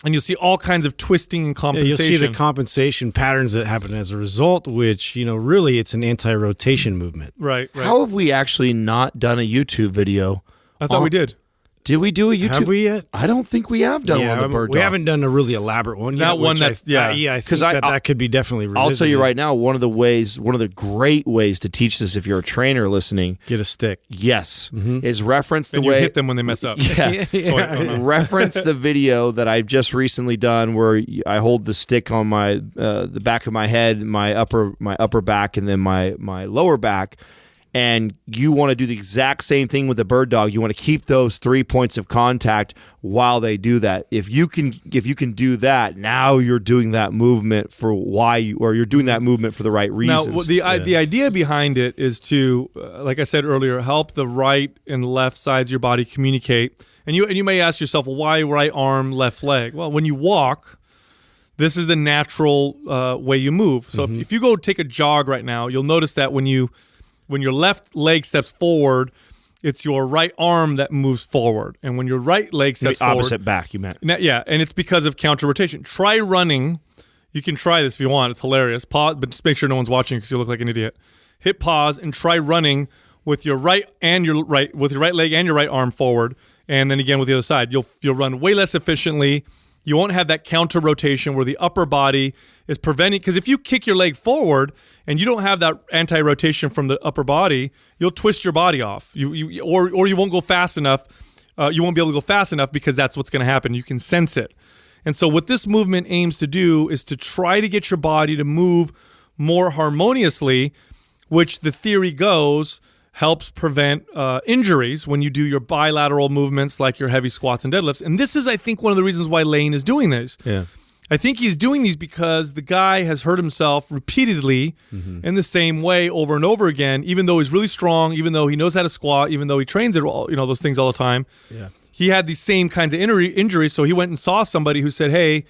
and you'll see all kinds of twisting and compensation. Yeah, you'll see the compensation patterns that happen as a result, which, really it's an anti-rotation movement. Right. How have we actually not done a YouTube video? I thought we did. Did we do a YouTube? Have we yet? I don't think we have done one on the bird dog. We haven't done a really elaborate one yet. That one I think that could be definitely revisited. I'll tell you right now, one of the great ways to teach this if you're a trainer listening. Get a stick. Yes. Is reference the and way. You hit them when they mess up. Yeah. Reference the video that I've just recently done where I hold the stick on the back of my head, my upper back, and then my lower back. And you want to do the exact same thing with the bird dog. You want to keep those 3 points of contact while they do that. If you can do that, now you're doing that movement for you're doing that movement for the right reasons. Now, the idea behind it is to, like I said earlier, help the right and left sides of your body communicate. And you may ask yourself, well, why right arm, left leg? Well, when you walk, this is the natural way you move. So if you go take a jog right now, you'll notice that when your left leg steps forward, it's your right arm that moves forward. And when your right leg steps forward... opposite back, you meant. Yeah, and it's because of counter rotation. Try running. You can try this if you want. It's hilarious. Pause, but just make sure no one's watching because you look like an idiot. Hit pause and try running with your right leg and your right arm forward, and then again with the other side. You'll run way less efficiently. You won't have that counter rotation where the upper body is preventing, because if you kick your leg forward and you don't have that anti-rotation from the upper body, you'll twist your body off. Or you won't go fast enough. You won't be able to go fast enough because that's what's going to happen. You can sense it. And so what this movement aims to do is to try to get your body to move more harmoniously, which the theory goes helps prevent injuries when you do your bilateral movements like your heavy squats and deadlifts. And this is, I think, one of the reasons why Lane is doing this. Yeah. I think he's doing these because the guy has hurt himself repeatedly in the same way over and over again, even though he's really strong, even though he knows how to squat, even though he trains it all, those things all the time. Yeah. he had these same kinds of injuries. So he went and saw somebody who said, hey,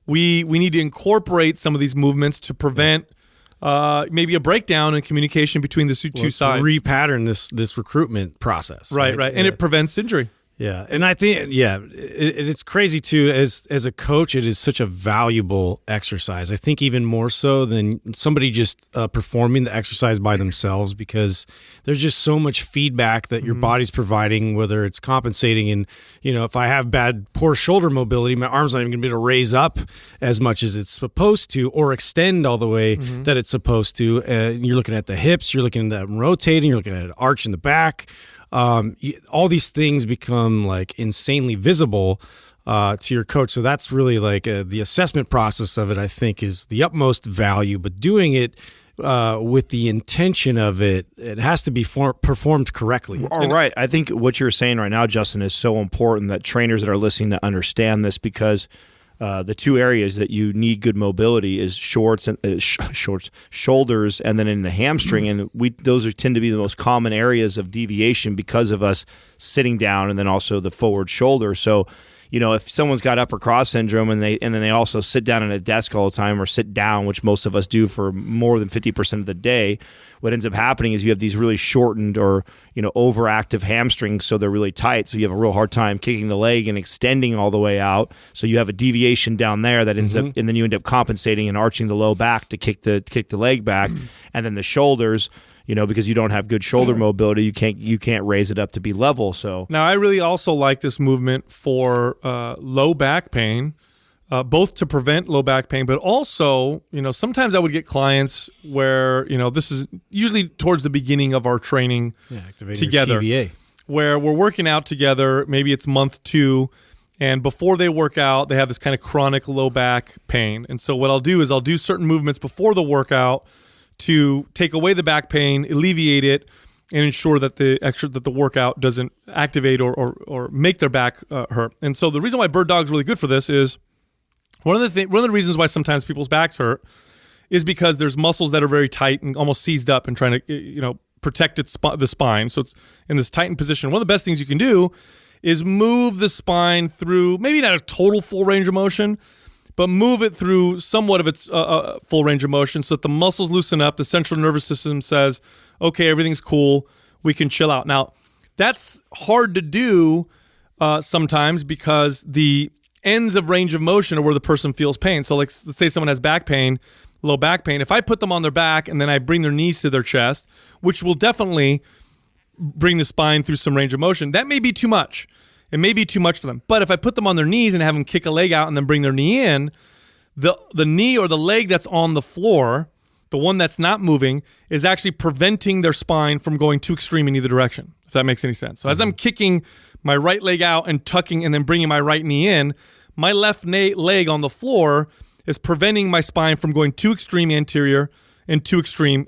we need to incorporate some of these movements to prevent maybe a breakdown in communication between the two sides. Repattern this recruitment process. Right. And it prevents injury. Yeah, and I think it's crazy too. As a coach, it is such a valuable exercise. I think even more so than somebody just performing the exercise by themselves, because there's just so much feedback that your body's providing, whether it's compensating. And if I have poor shoulder mobility, my arm's not even going to be able to raise up as much as it's supposed to, or extend all the way that it's supposed to. You're looking at the hips, you're looking at them rotating, you're looking at an arch in the back. All these things become like insanely visible to your coach. So that's really like the assessment process of it, I think, is the utmost value. But doing it with the intention of it has to be performed correctly. All right. I think what you're saying right now, Justin, is so important that trainers that are listening to understand this, because the two areas that you need good mobility is shoulders, and then in the hamstring, and those tend to be the most common areas of deviation because of us sitting down, and then also the forward shoulder. So, if someone's got upper cross syndrome and then they also sit down at a desk all the time, or sit down, which most of us do for more than 50% of the day, what ends up happening is you have these really shortened or overactive hamstrings, so they're really tight. So you have a real hard time kicking the leg and extending all the way out. So you have a deviation down there that ends up, and then you end up compensating and arching the low back to kick the leg back, and then the shoulders. Because you don't have good shoulder mobility, you can't raise it up to be level. So now I really also like this movement for low back pain, both to prevent low back pain, but also, sometimes I would get clients where, this is usually towards the beginning of our training together, where we're working out together. Maybe it's month 2, and before they work out, they have this kind of chronic low back pain. And so what I'll do is I'll do certain movements before the workout to take away the back pain, alleviate it, and ensure that the workout doesn't activate or make their back hurt. And so the reason why Bird Dog's really good for this is one of the reasons why sometimes people's backs hurt is because there's muscles that are very tight and almost seized up and trying to protect the spine. So it's in this tightened position. One of the best things you can do is move the spine through, maybe not a total full range of motion, but move it through somewhat of its full range of motion so that the muscles loosen up. The central nervous system says, okay, everything's cool. We can chill out. Now, that's hard to do sometimes because the ends of range of motion are where the person feels pain. So let's say someone has back pain, low back pain. If I put them on their back and then I bring their knees to their chest, which will definitely bring the spine through some range of motion, that may be too much. It may be too much for them. But if I put them on their knees and have them kick a leg out and then bring their knee in, the knee or the leg that's on the floor, the one that's not moving, is actually preventing their spine from going too extreme in either direction, if that makes any sense. So as I'm kicking my right leg out and tucking and then bringing my right knee in, my left leg on the floor is preventing my spine from going too extreme anterior and too extreme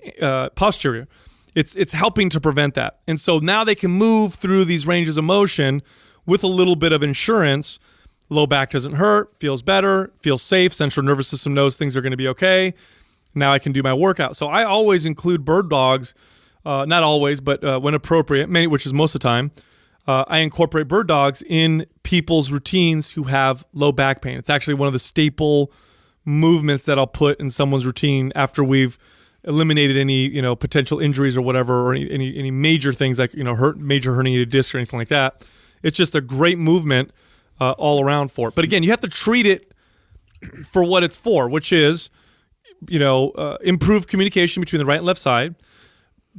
posterior. It's helping to prevent that. And so now they can move through these ranges of motion with a little bit of insurance. Low back doesn't hurt, feels better, feels safe. Central nervous system knows things are going to be okay. Now I can do my workout. So I always include Bird Dogs, not always, but when appropriate, which is most of the time, I incorporate Bird Dogs in people's routines who have low back pain. It's actually one of the staple movements that I'll put in someone's routine after we've eliminated any potential injuries or whatever, or any major things like major herniated disc or anything like that. It's just a great movement all around for it. But again, you have to treat it for what it's for, which is, improve communication between the right and left side,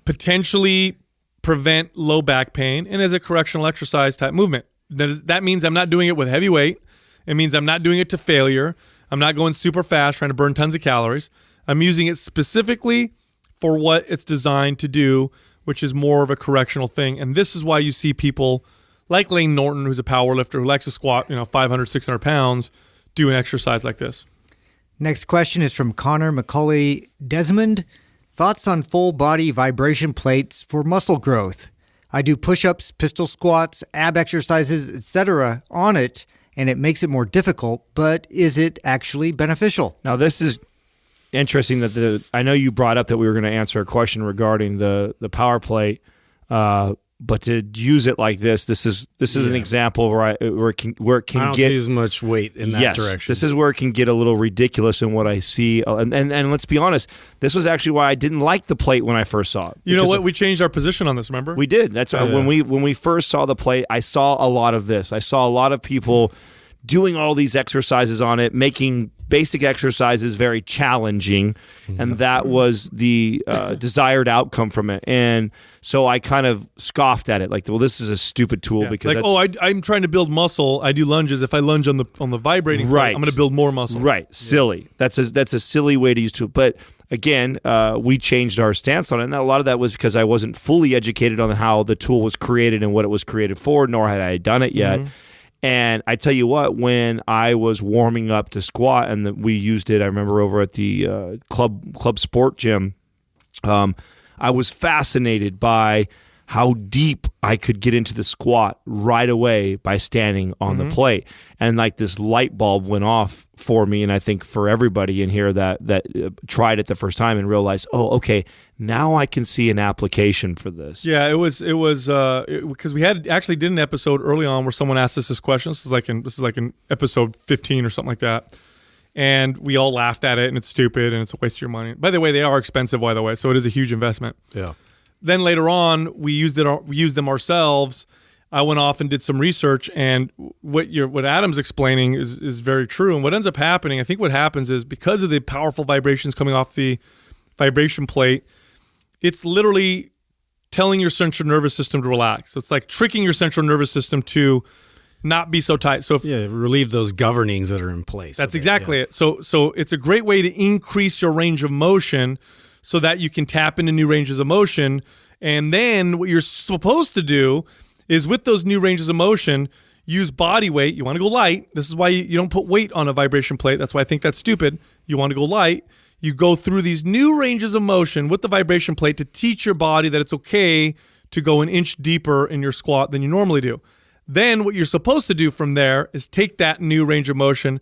potentially prevent low back pain, and as a correctional exercise type movement. That means I'm not doing it with heavy weight. It means I'm not doing it to failure. I'm not going super fast trying to burn tons of calories. I'm using it specifically for what it's designed to do, which is more of a correctional thing. And this is why you see people like Lane Norton, who's a power lifter who likes to squat 500, 600 pounds, do an exercise like this. Next question is from Connor McCauley Desmond. Thoughts on full body vibration plates for muscle growth? I do push-ups, pistol squats, ab exercises, etc. on it, and it makes it more difficult, but is it actually beneficial? Now, this is interesting that I know you brought up that we were going to answer a question regarding the power plate. But to use it like this is an example where it can I don't get see as much weight in that direction. This is where it can get a little ridiculous in what I see. And let's be honest, this was actually why I didn't like the plate when I first saw it. You know what? We changed our position on this. Remember? We did. That's when we first saw the plate. I saw a lot of this. I saw a lot of people doing all these exercises on it, making basic exercises very challenging, and that was the desired outcome from it. And so I kind of scoffed at it, like, well, this is a stupid tool because I'm trying to build muscle. I do lunges. If I lunge on the vibrating plate, I'm going to build more muscle. Right, silly. That's a silly way to use tool. But again, we changed our stance on it, and a lot of that was because I wasn't fully educated on how the tool was created and what it was created for, nor had I done it yet. And I tell you what, when I was warming up to squat and we used it, I remember over at the club sport gym, I was fascinated by how deep I could get into the squat right away by standing on the plate. And like this light bulb went off for me, and I think for everybody in here that tried it the first time and realized, oh, okay, now I can see an application for this. Yeah, it was because we actually did an episode early on where someone asked us this question. This is like in episode 15 or something like that. And we all laughed at it, and it's stupid, and it's a waste of your money. By the way, they are expensive, by the way, so it is a huge investment. Yeah. Then later on, we used them ourselves. I went off and did some research, and what Adam's explaining is very true. And what ends up happening, I think what happens is because of the powerful vibrations coming off the vibration plate, it's literally telling your central nervous system to relax. So it's like tricking your central nervous system to not be so tight. So relieve those governings that are in place. That's exactly it. So it's a great way to increase your range of motion so that you can tap into new ranges of motion. And then what you're supposed to do is with those new ranges of motion, use body weight. You want to go light. This is why you don't put weight on a vibration plate. That's why I think that's stupid. You want to go light. You go through these new ranges of motion with the vibration plate to teach your body that it's okay to go an inch deeper in your squat than you normally do. Then what you're supposed to do from there is take that new range of motion,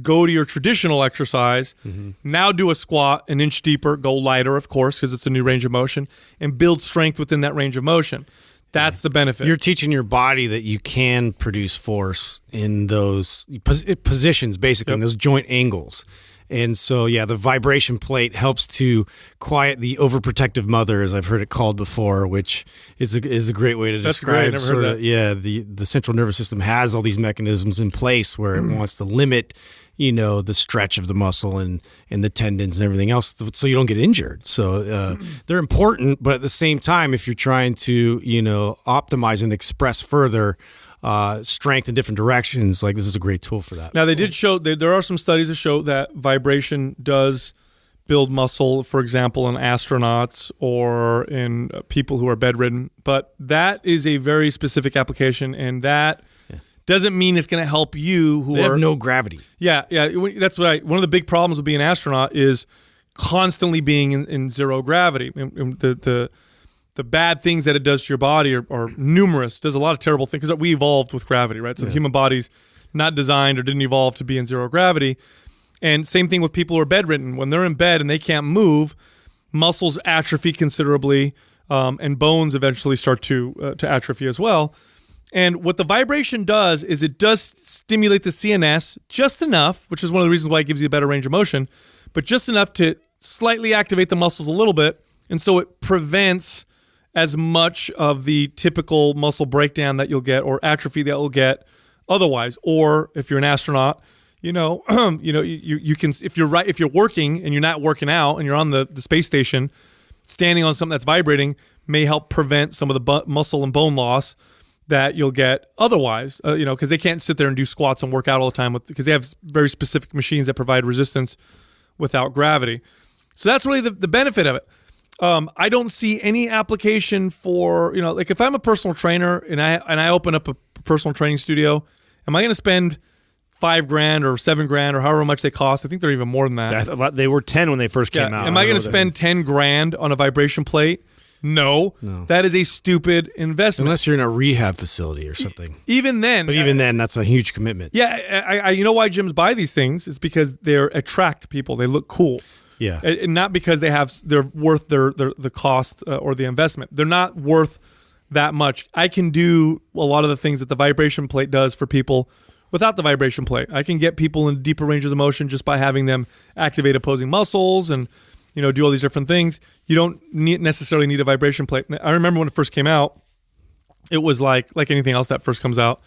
go to your traditional exercise, now do a squat an inch deeper, go lighter, of course, because it's a new range of motion, and build strength within that range of motion. That's the benefit. You're teaching your body that you can produce force in those positions, basically, in those joint angles. And so, the vibration plate helps to quiet the overprotective mother, as I've heard it called before, which is a great way to describe. That's great. I never heard that. The central nervous system has all these mechanisms in place where it wants to limit, the stretch of the muscle and the tendons and everything else, so you don't get injured. So they're important, but at the same time, if you're trying to, optimize and express further strength in different directions, like this is a great tool for that. Now, they did show, there are some studies that show that vibration does build muscle, for example, in astronauts or in people who are bedridden, but that is a very specific application, and that doesn't mean it's going to help you who have no gravity. Yeah, that's right. One of the big problems with being an astronaut is constantly being in zero gravity. And the bad things that it does to your body are numerous. It does a lot of terrible things because we evolved with gravity, right? So the human body's not designed or didn't evolve to be in zero gravity. And same thing with people who are bedridden. When they're in bed and they can't move, muscles atrophy considerably, and bones eventually start to atrophy as well. And what the vibration does is it does stimulate the CNS just enough, which is one of the reasons why it gives you a better range of motion, but just enough to slightly activate the muscles a little bit. And so it prevents as much of the typical muscle breakdown that you'll get or atrophy that you'll get otherwise. Or if you're an astronaut, you can, if you're working and you're not working out and you're on the space station, standing on something that's vibrating may help prevent some of the muscle and bone loss that you'll get otherwise, because they can't sit there and do squats and work out all the time because they have very specific machines that provide resistance without gravity. So that's really the benefit of it. I don't see any application for, like if I'm a personal trainer and I open up a personal training studio, am I going to spend $5,000 or $7,000 or however much they cost? I think they're even more than that. They were 10 when they first came out. Am I going to spend $10,000 on a vibration plate? No, that is a stupid investment. Unless you're in a rehab facility or something. Even then. But even then, that's a huge commitment. Yeah, you know why gyms buy these things? It's because they attract people. They look cool. Yeah. And not because they're worth the cost or the investment. They're not worth that much. I can do a lot of the things that the vibration plate does for people without the vibration plate. I can get people in deeper ranges of motion just by having them activate opposing muscles and, do all these different things. You don't necessarily need a vibration plate. I remember when it first came out, it was like anything else that first comes out.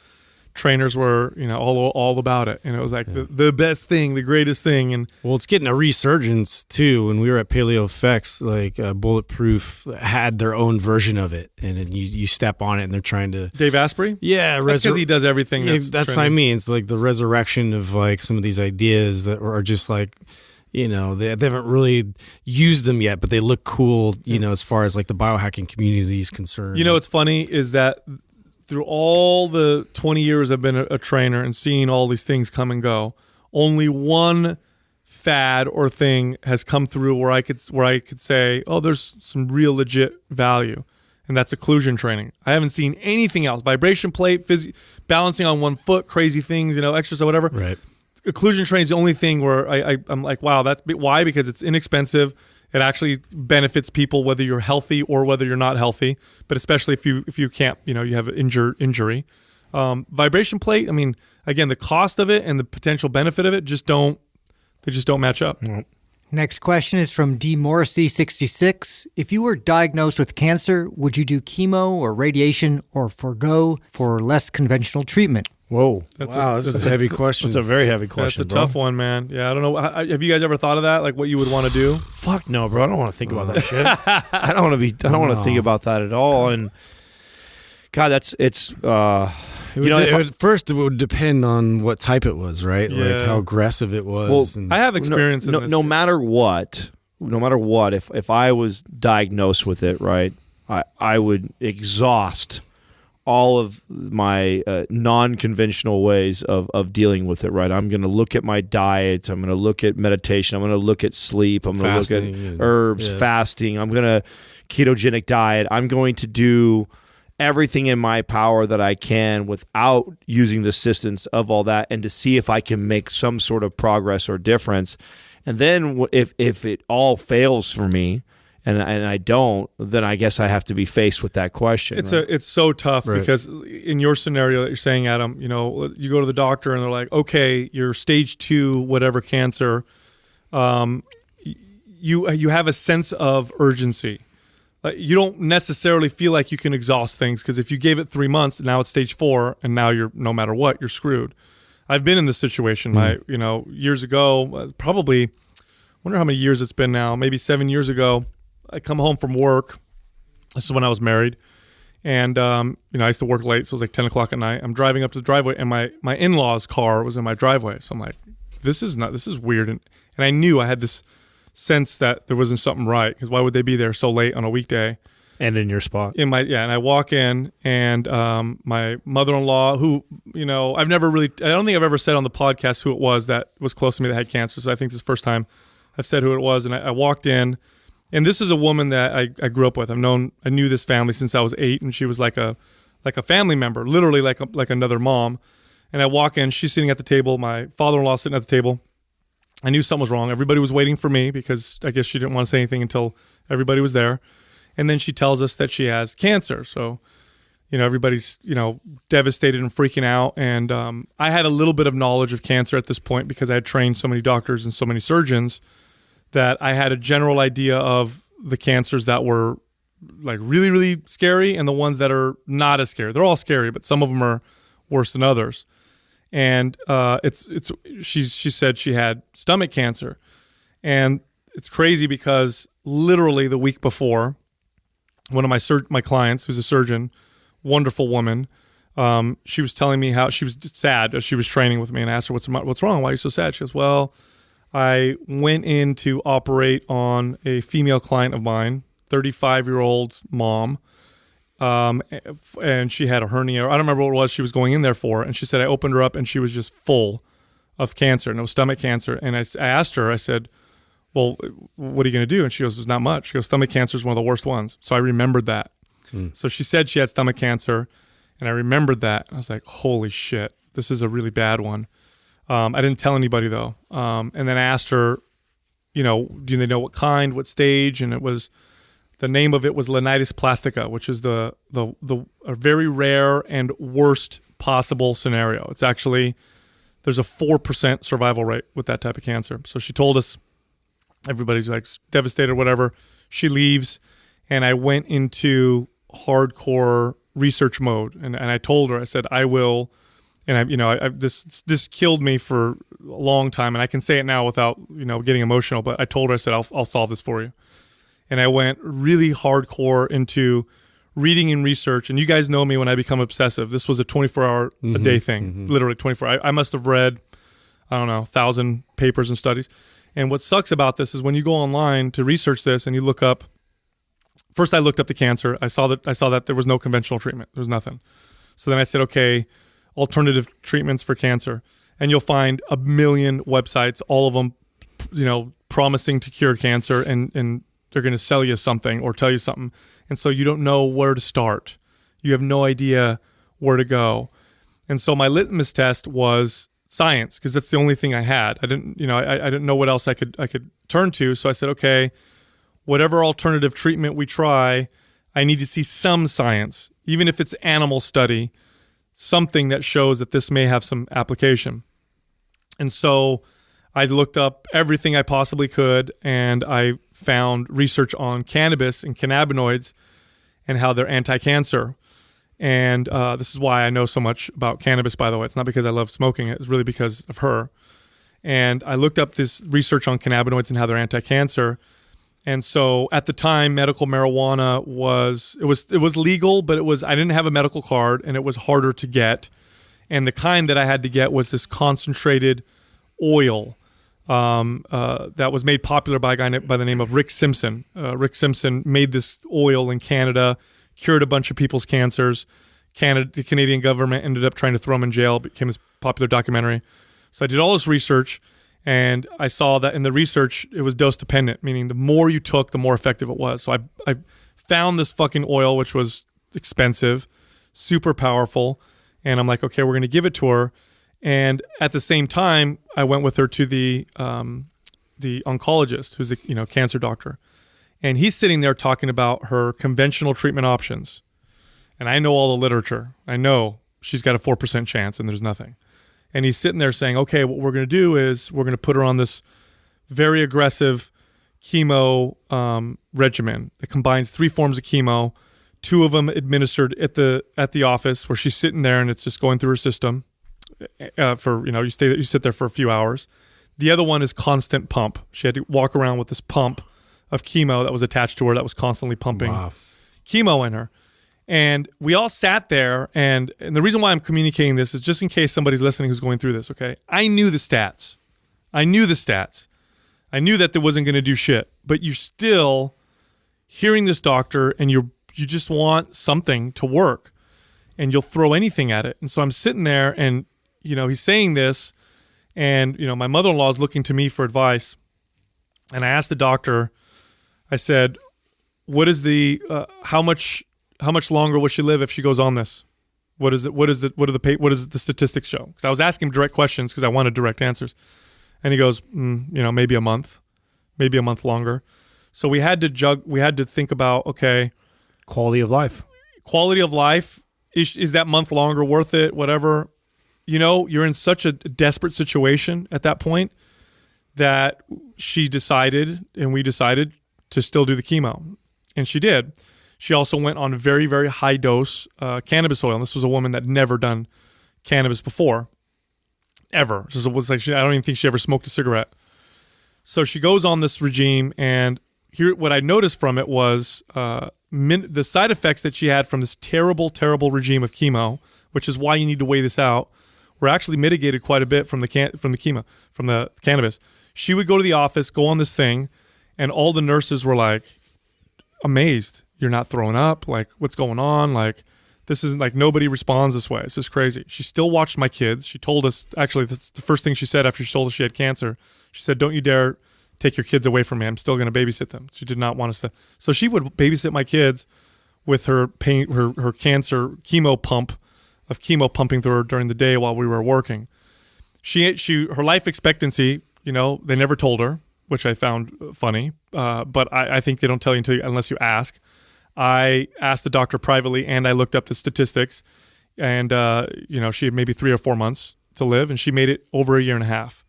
Trainers were, all about it. And it was like the best thing, the greatest thing. And well, it's getting a resurgence too. When we were at Paleo Effects, Bulletproof had their own version of it. And then you step on it and they're trying to... Dave Asprey? Yeah. That's because he does everything. That's what I mean. It's like the resurrection of like some of these ideas that are just like... they haven't really used them yet, but they look cool, as far as like the biohacking community is concerned. What's funny is that through all the 20 years I've been a trainer and seeing all these things come and go, only one fad or thing has come through where I could say, oh, there's some real legit value, and that's occlusion training. I haven't seen anything else. Vibration plate, balancing on one foot, crazy things, exercise, whatever. Right. Occlusion training is the only thing where I'm like, wow, why? Because it's inexpensive. It actually benefits people whether you're healthy or whether you're not healthy, but especially if you can't, you have an injury. Vibration plate, I mean, again, the cost of it and the potential benefit of it just don't match up. Next question is from D. Morrissey 66. If you were diagnosed with cancer, would you do chemo or radiation or forgo for less conventional treatment? Whoa. That's a heavy question. That's a very heavy question. That's a tough one, man. Yeah, I don't know. Have you guys ever thought of that? Like what you would want to do? Fuck no, bro. I don't want to think about that shit. I don't want to think about that at all. And God, first it would depend on what type it was, right? Yeah. Like how aggressive it was. I have experience in this. No matter what, if I was diagnosed with it, right, I would exhaust all of my non-conventional ways of dealing with it, right? I'm going to look at my diet. I'm going to look at meditation. I'm going to look at sleep. I'm going to look at herbs, fasting. I'm going to ketogenic diet. I'm going to do everything in my power that I can without using the assistance of all that, and to see if I can make some sort of progress or difference. And then if it all fails for me, and I don't, then I guess I have to be faced with that question. It's so tough because in your scenario that you're saying, Adam, you go to the doctor and they're like, okay, you're stage 2, whatever cancer. You have a sense of urgency. You don't necessarily feel like you can exhaust things because if you gave it 3 months, now it's stage 4, and now you're no matter what, you're screwed. I've been in this situation. Years ago, probably, I wonder how many years it's been now. Maybe 7 years ago. I come home from work. This is when I was married. And, I used to work late, so it was like 10 o'clock at night. I'm driving up to the driveway, and my in-laws' car was in my driveway. So I'm like, this is weird. And I knew I had this sense that there wasn't something right, because why would they be there so late on a weekday? And in your spot. And I walk in, and my mother-in-law, who, I don't think I've ever said on the podcast who it was that was close to me that had cancer. So I think this is the first time I've said who it was. And I walked in. And this is a woman that I grew up with. I knew this family since I was 8, and she was like a family member, literally like another mom. And I walk in, she's sitting at the table, my father-in-law sitting at the table. I knew something was wrong. Everybody was waiting for me because I guess she didn't want to say anything until everybody was there. And then she tells us that she has cancer. So, everybody's, devastated and freaking out. And I had a little bit of knowledge of cancer at this point because I had trained so many doctors and so many surgeons that I had a general idea of the cancers that were like really, really scary and the ones that are not as scary. They're all scary, but some of them are worse than others. And she said she had stomach cancer. And it's crazy because literally the week before, one of my clients, who's a surgeon, wonderful woman, she was telling me how she was sad as she was training with me, and I asked her, what's wrong? Why are you so sad? She goes, well, I went in to operate on a female client of mine, 35-year-old mom, and she had a hernia. I don't remember what it was she was going in there for. And she said, I opened her up and she was just full of cancer, and it was stomach cancer. And I asked her, I said, well, what are you going to do? And she goes, there's not much. She goes, stomach cancer is one of the worst ones. So I remembered that. So she said she had stomach cancer, and I remembered that. I was like, holy shit, this is a really bad one. I didn't tell anybody though. And then I asked her, do they know what kind, what stage? And it was The name of it was Linitis plastica, which is a very rare and worst possible scenario. It's actually, there's a 4% survival rate with that type of cancer. So she told us, everybody's like devastated or whatever. She leaves, and I went into hardcore research mode. And I told her, I said, I will, and this killed me for a long time. And I can say it now without, getting emotional, but I told her, I said, I'll solve this for you. And I went really hardcore into reading and research. And you guys know me when I become obsessive. This was a 24-hour a day thing, literally 24. I must have read, 1,000 papers and studies. And what sucks about this is when you go online to research this and you look up, first I looked up the cancer. I saw that there was no conventional treatment. There was nothing. So then I said, okay, alternative treatments for cancer. And you'll find a million websites, all of them, promising to cure cancer, and they're going to sell you something or tell you something. And so you don't know where to start. You have no idea where to go. And so my litmus test was science, because that's the only thing I had. I didn't know what else I could turn to. So I said, okay, whatever alternative treatment we try, I need to see some science, even if it's animal study, something that shows that this may have some application. And so I looked up everything I possibly could, and I found research on cannabis and cannabinoids and how they're anti-cancer. And this is why I know so much about cannabis, by the way. It's not because I love smoking it. It's really because of her. And I looked up this research on cannabinoids and how they're anti-cancer. And so at the time, medical marijuana was legal, but I didn't have a medical card, and it was harder to get. And the kind that I had to get was this concentrated oil that was made popular by a guy by the name of Rick Simpson. Rick Simpson made this oil in Canada, cured a bunch of people's cancers. The Canadian government ended up trying to throw him in jail. It became this popular documentary. So I did all this research, and I saw that in the research, it was dose dependent, meaning the more you took, the more effective it was. So I found this fucking oil, which was expensive, super powerful. And I'm like, okay, we're going to give it to her. And at the same time, I went with her to the oncologist, who's a cancer doctor. And he's sitting there talking about her conventional treatment options. And I know all the literature. I know she's got a 4% chance and there's nothing. And he's sitting there saying, okay, what we're going to do is we're going to put her on this very aggressive chemo regimen that combines 3 forms of chemo, 2 of them administered at the office where she's sitting there and it's just going through her system you sit there for a few hours. The other one is constant pump. She had to walk around with this pump of chemo that was attached to her that was constantly pumping chemo in her. And we all sat there, and the reason why I'm communicating this is just in case somebody's listening who's going through this, okay? I knew the stats. I knew that there wasn't going to do shit, but you're still hearing this doctor, and you just want something to work, and you'll throw anything at it. And so I'm sitting there, and he's saying this, and my mother-in-law is looking to me for advice. And I asked the doctor, I said, what is the how much longer will she live if she goes on this? What does the statistics show? Because I was asking him direct questions because I wanted direct answers. And he goes, maybe a month longer. So we had to think about, okay, quality of life. Is that month longer worth it? Whatever. You're in such a desperate situation at that point that she decided, and we decided to still do the chemo. And she did. She also went on very, very high dose cannabis oil. And this was a woman that had never done cannabis before, ever. It was like I don't even think she ever smoked a cigarette. So she goes on this regime, and here what I noticed from it was the side effects that she had from this terrible, terrible regime of chemo, which is why you need to weigh this out, were actually mitigated quite a bit from the cannabis. She would go to the office, go on this thing, and all the nurses were like amazed. You're not throwing up. Like, what's going on? Like, this isn't like nobody responds this way. It's just crazy. She still watched my kids. She told us, actually, that's the first thing she said after she told us she had cancer. She said, don't you dare take your kids away from me. I'm still going to babysit them. She did not want us to. So she would babysit my kids with her cancer chemo pump of chemo pumping through her during the day while we were working. Her life expectancy, they never told her. which I found funny. But I think they don't tell you unless you ask. I asked the doctor privately, and I looked up the statistics, and she had maybe 3 or 4 months to live, and she made it over a year and a half.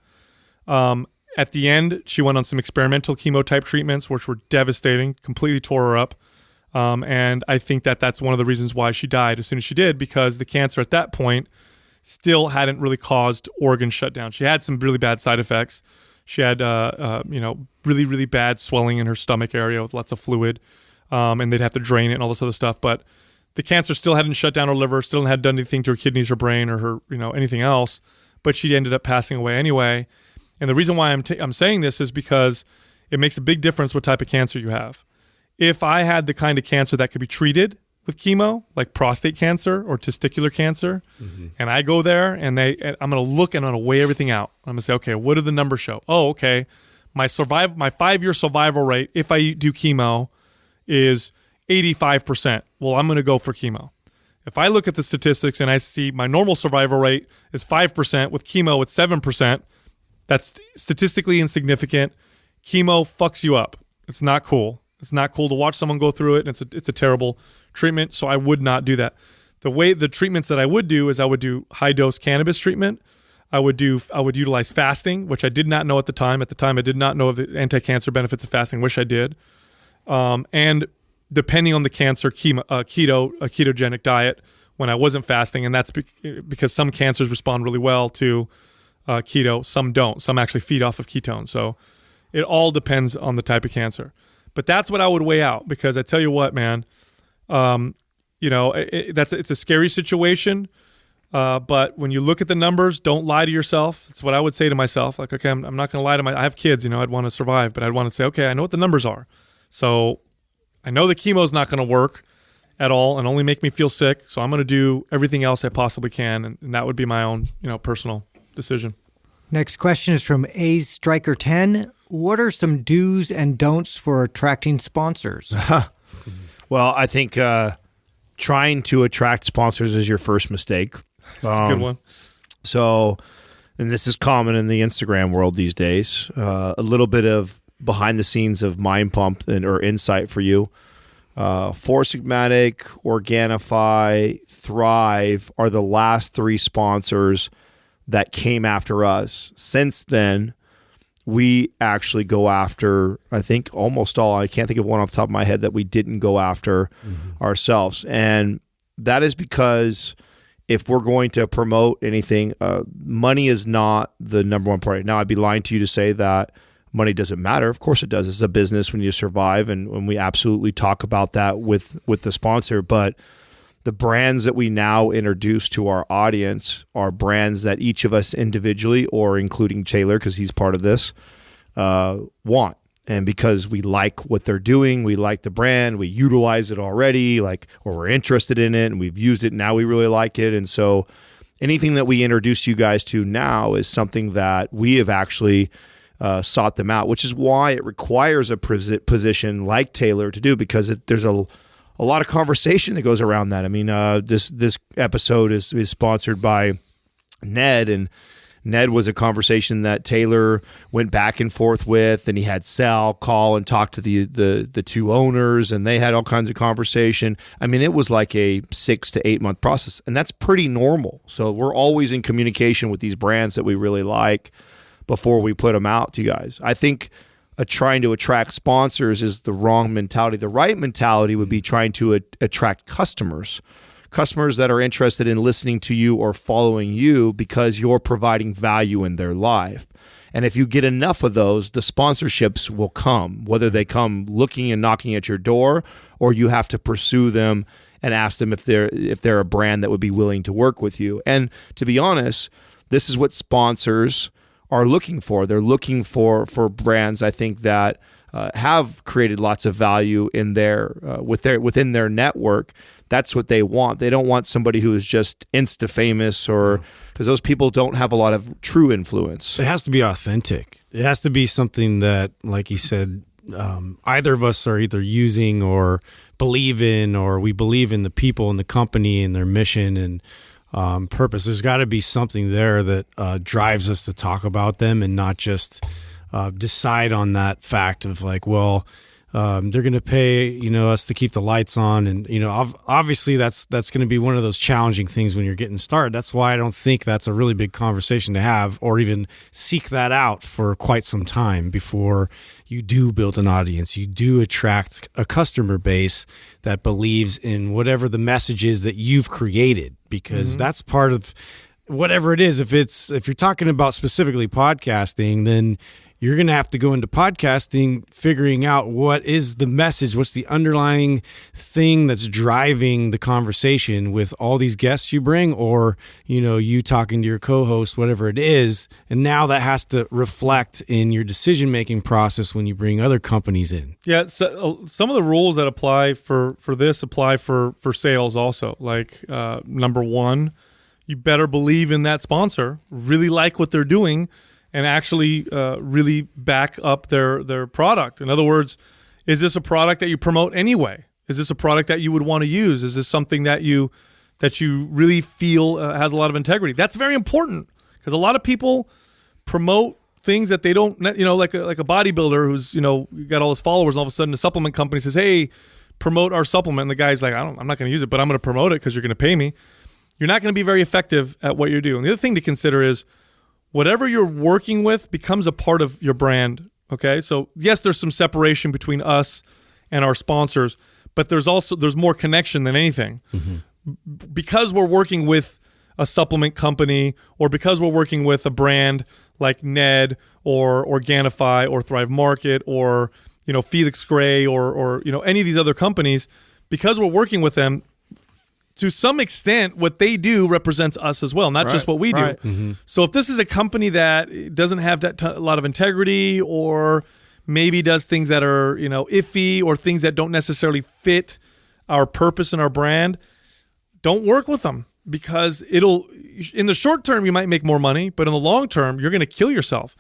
At the end, she went on some experimental chemo type treatments, which were devastating, completely tore her up. And I think that's one of the reasons why she died as soon as she did, because the cancer at that point still hadn't really caused organ shutdown. She had some really bad side effects. She had, really, really bad swelling in her stomach area with lots of fluid, and they'd have to drain it and all this other stuff. But the cancer still hadn't shut down her liver, still hadn't done anything to her kidneys or brain or her, anything else. But she ended up passing away anyway. And the reason why I'm saying this is because it makes a big difference what type of cancer you have. If I had the kind of cancer that could be treated with chemo, like prostate cancer or testicular cancer, and I go there and I'm going to look and I'm going to weigh everything out. I'm going to say, okay, what do the numbers show? Oh, okay, my 5-year survival rate if I do chemo is 85%. Well, I'm going to go for chemo. If I look at the statistics and I see my normal survival rate is 5%, with chemo it's 7%, that's statistically insignificant. Chemo fucks you up. It's not cool. It's not cool to watch someone go through it, and it's a terrible treatment, so I would not do that. The treatments that I would do is I would do high-dose cannabis treatment. I would utilize fasting, which I did not know at the time. At the time, I did not know of the anti-cancer benefits of fasting. Wish I did. And depending on the cancer, a ketogenic diet when I wasn't fasting, and that's because some cancers respond really well to keto, some don't. Some actually feed off of ketones. So it all depends on the type of cancer. But that's what I would weigh out, because I tell you what, man, it's a scary situation. But when you look at the numbers, don't lie to yourself. That's what I would say to myself. Like, okay, I'm not going to lie to I have kids, I'd want to survive, but I'd want to say, okay, I know what the numbers are. So I know the chemo is not going to work at all and only make me feel sick. So I'm going to do everything else I possibly can. And that would be my own, personal decision. Next question is from A's Striker 10. What are some do's and don'ts for attracting sponsors? Well, I think trying to attract sponsors is your first mistake. That's a good one. So, and this is common in the Instagram world these days. A little bit of behind the scenes of Mind Pump or insight for you. Four Sigmatic, Organifi, Thrive are the last 3 sponsors that came after us. Since then, we actually go after, I think, almost all. I can't think of one off the top of my head that we didn't go after ourselves. And that is because if we're going to promote anything, money is not the number one priority. Now, I'd be lying to you to say that money doesn't matter. Of course it does. It's a business when you survive, and when we absolutely talk about that with the sponsor. But the brands that we now introduce to our audience are brands that each of us individually, or including Taylor, because he's part of this, want. And because we like what they're doing, we like the brand, we utilize it already, or we're interested in it, and we've used it, now we really like it. And so anything that we introduce you guys to now is something that we have actually sought them out, which is why it requires a position like Taylor to do, because there's a lot of conversation that goes around that. I mean, this episode is sponsored by Ned, and Ned was a conversation that Taylor went back and forth with, and he had Sal call and talk to the 2 owners, and they had all kinds of conversation. I mean, it was like a 6 to 8 month process, and that's pretty normal. So we're always in communication with these brands that we really like before we put them out to you guys. I think trying to attract sponsors is the wrong mentality. The right mentality would be trying to attract customers that are interested in listening to you or following you because you're providing value in their life. And if you get enough of those, the sponsorships will come, whether they come looking and knocking at your door, or you have to pursue them and ask them if they're a brand that would be willing to work with you. And to be honest, this is what sponsors are looking for. They're looking for brands, I think, that have created lots of value in within their network. That's what they want. They don't want somebody who is just insta famous, or because those people don't have a lot of true influence. It has to be authentic. It has to be something that, like you said, either of us are either using or believe in, or we believe in the people and the company and their mission and purpose. There's got to be something there that drives us to talk about them, and not just decide on that fact of like, well, they're going to pay, us to keep the lights on. And, obviously that's going to be one of those challenging things when you're getting started. That's why I don't think that's a really big conversation to have or even seek that out for quite some time before you do build an audience. You do attract a customer base that believes in whatever the message is that you've created, because that's part of whatever it is. If you're talking about specifically podcasting, then you're going to have to go into podcasting, figuring out what is the message, what's the underlying thing that's driving the conversation with all these guests you bring, or, you talking to your co-host, whatever it is. And now that has to reflect in your decision-making process when you bring other companies in. Yeah, so some of the rules that apply for this apply for sales also. Like, number one, you better believe in that sponsor, really like what they're doing, and actually really back up their product. In other words, is this a product that you promote anyway? Is this a product that you would want to use? Is this something that you really feel has a lot of integrity? That's very important, because a lot of people promote things that they don't, like a bodybuilder who's, got all his followers, and all of a sudden the supplement company says, hey, promote our supplement. And the guy's like, I'm not going to use it, but I'm going to promote it because you're going to pay me. You're not going to be very effective at what you're doing. The other thing to consider is, whatever you're working with becomes a part of your brand, okay? So, yes, there's some separation between us and our sponsors, but there's more connection than anything. Because we're working with a supplement company, or because we're working with a brand like Ned or Organifi or Thrive Market or, Felix Gray or any of these other companies, because we're working with them, to some extent, what they do represents us as well, not just what we do. Right. So if this is a company that doesn't have a lot of integrity, or maybe does things that are, iffy, or things that don't necessarily fit our purpose and our brand, don't work with them, because in the short term, you might make more money, but in the long term, you're going to kill yourself,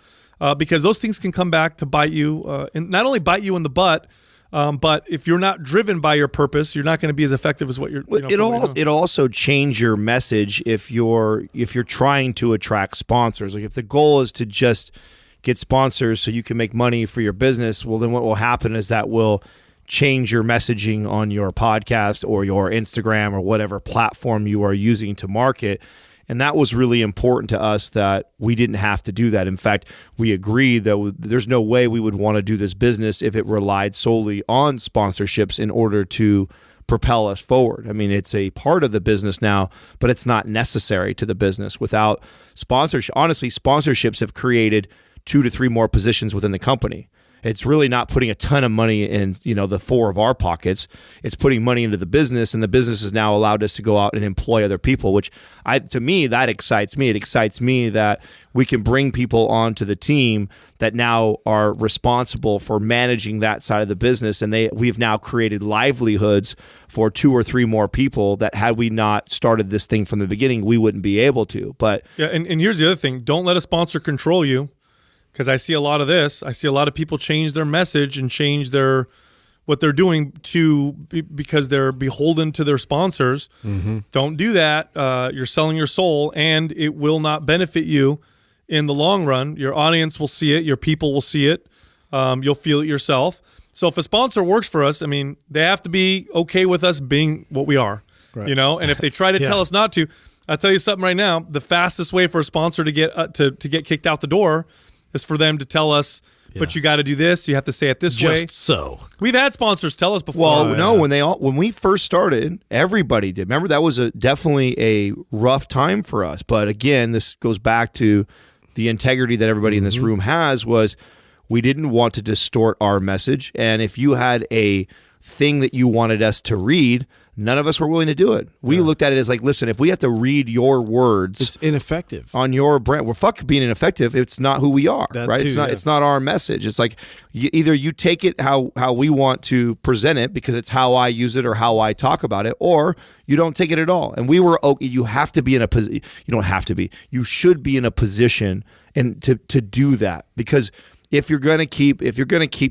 because those things can come back to bite you, and not only bite you in the butt, but if you're not driven by your purpose, you're not going to be as effective as what you're. It'll also change your message if you're trying to attract sponsors. Like, if the goal is to just get sponsors so you can make money for your business, well, then what will happen is that will change your messaging on your podcast or your Instagram or whatever platform you are using to market. And that was really important to us, that we didn't have to do that. In fact, we agreed that there's no way we would want to do this business if it relied solely on sponsorships in order to propel us forward. I mean, it's a part of the business now, but it's not necessary to the business. Without sponsorship, honestly, sponsorships have created 2 to 3 more positions within the company. It's really not putting a ton of money in, the 4 of our pockets. It's putting money into the business, and the business has now allowed us to go out and employ other people, which to me, that excites me. It excites me that we can bring people onto the team that now are responsible for managing that side of the business, and we've now created livelihoods for 2 or 3 more people that, had we not started this thing from the beginning, we wouldn't be able to. But yeah, and here's the other thing: don't let a sponsor control you. Because I see a lot of this. I see a lot of people change their message and change what they're doing because they're beholden to their sponsors. Don't do that. You're selling your soul, and it will not benefit you in the long run. Your audience will see it. Your people will see it. You'll feel it yourself. So if a sponsor works for us, I mean, they have to be okay with us being what we are. Right. And if they try to tell us not to, I'll tell you something right now. The fastest way for a sponsor to get to get kicked out the door is for them to tell us, but you got to do this. You have to say it this way. Just so. We've had sponsors tell us before. Well, no, when we first started, everybody did. Remember, that was definitely a rough time for us. But again, this goes back to the integrity that everybody in this room has. Was we didn't want to distort our message, and if you had a thing that you wanted us to read, none of us were willing to do it. We looked at it as like, listen, if we have to read your words, it's ineffective on your brand. Well, fuck being ineffective. It's not who we are, right? It's not our message. It's like either you take it how we want to present it because it's how I use it or how I talk about it, or you don't take it at all. And we were okay. You have to be in a position. You don't have to be. You should be in a position and to do that, because if you're going to keep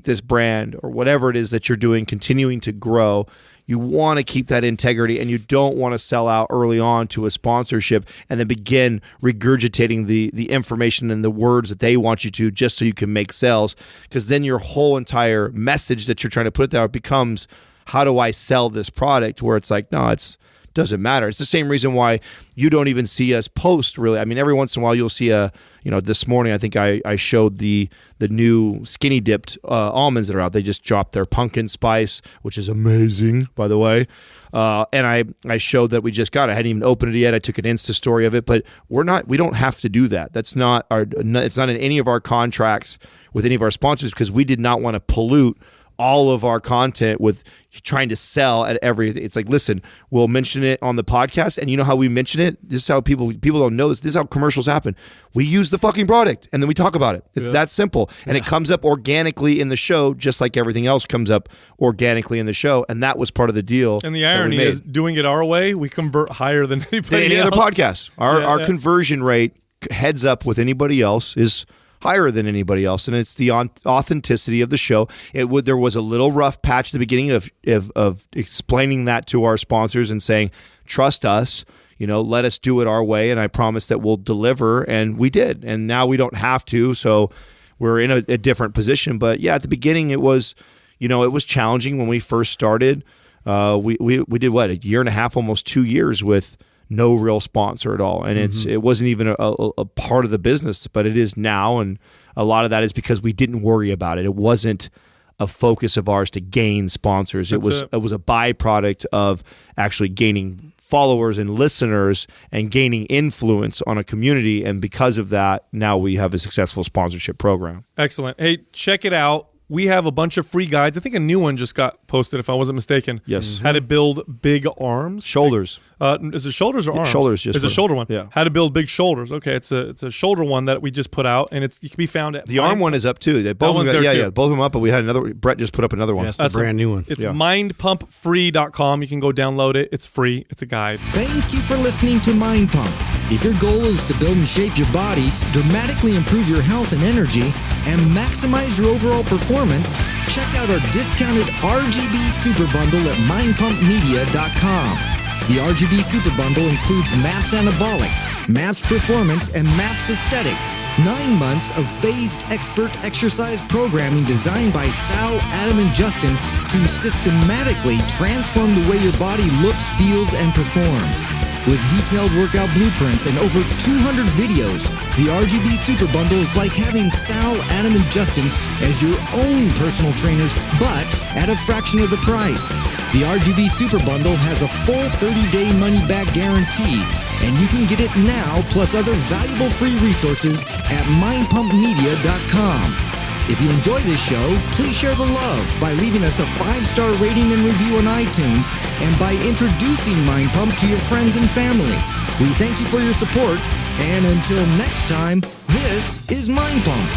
this brand or whatever it is that you're doing continuing to grow, you want to keep that integrity, and you don't want to sell out early on to a sponsorship and then begin regurgitating the information and the words that they want you to just so you can make sales, because then your whole entire message that you're trying to put there becomes, how do I sell this product? Where it's like, no, doesn't matter. It's the same reason why you don't even see us post, really. I mean, every once in a while you'll see this morning I think I showed the new skinny dipped almonds that are out. They just dropped their pumpkin spice, which is amazing, by the way. And I showed that we just got it. I hadn't even opened it yet. I took an Insta story of it, but we don't have to do that. It's not in any of our contracts with any of our sponsors, because we did not want to pollute all of our content with trying to sell at everything. It's like, listen, we'll mention it on the podcast, and you know how we mention it? This is how people don't know this. This is how commercials happen. We use the fucking product, and then we talk about it. It's that simple. And it comes up organically in the show, just like everything else comes up organically in the show, and that was part of the deal. And the irony is, doing it our way, we convert higher than anybody else. Other podcast. Our conversion rate, heads up with anybody else, is higher than anybody else, and it's the authenticity of the show. There was a little rough patch at the beginning of explaining that to our sponsors and saying, trust us, let us do it our way, and I promise that we'll deliver, and we did. And now we don't have to, so we're in a different position. But yeah, at the beginning it was challenging when we first started. We did a year and a half, almost 2 years with no real sponsor at all, and it wasn't even a part of the business, but it is now, and a lot of that is because we didn't worry about it. It wasn't a focus of ours to gain sponsors. It was a byproduct of actually gaining followers and listeners and gaining influence on a community, and because of that, now we have a successful sponsorship program. Excellent. Hey, check it out. We have a bunch of free guides. I think a new one just got posted, if I wasn't mistaken. Yes. How to build big arms. Shoulders. Is it shoulders or arms? Shoulders. Just it's a shoulder one. Yeah. How to build big shoulders. Okay, it's a shoulder one that we just put out, and it can be found at... The arm one is up too. They both both of them up, but we had another... Brett just put up another one. Yes, that's a brand new one. It's mindpumpfree.com. You can go download it. It's free. It's a guide. Thank you for listening to Mind Pump. If your goal is to build and shape your body, dramatically improve your health and energy, and maximize your overall performance, check out our discounted RGB Super Bundle at mindpumpmedia.com. The RGB Super Bundle includes MAPS Anabolic, MAPS Performance, and MAPS Aesthetic. 9 months of phased expert exercise programming designed by Sal, Adam, and Justin to systematically transform the way your body looks, feels, and performs. With detailed workout blueprints and over 200 videos, the RGB Super Bundle is like having Sal, Adam, and Justin as your own personal trainers, but at a fraction of the price. The RGB Super Bundle has a full 30-day money-back guarantee, and you can get it now plus other valuable free resources at mindpumpmedia.com. If you enjoy this show, please share the love by leaving us a 5-star rating and review on iTunes, and by introducing Mind Pump to your friends and family. We thank you for your support, and until next time, this is Mind Pump.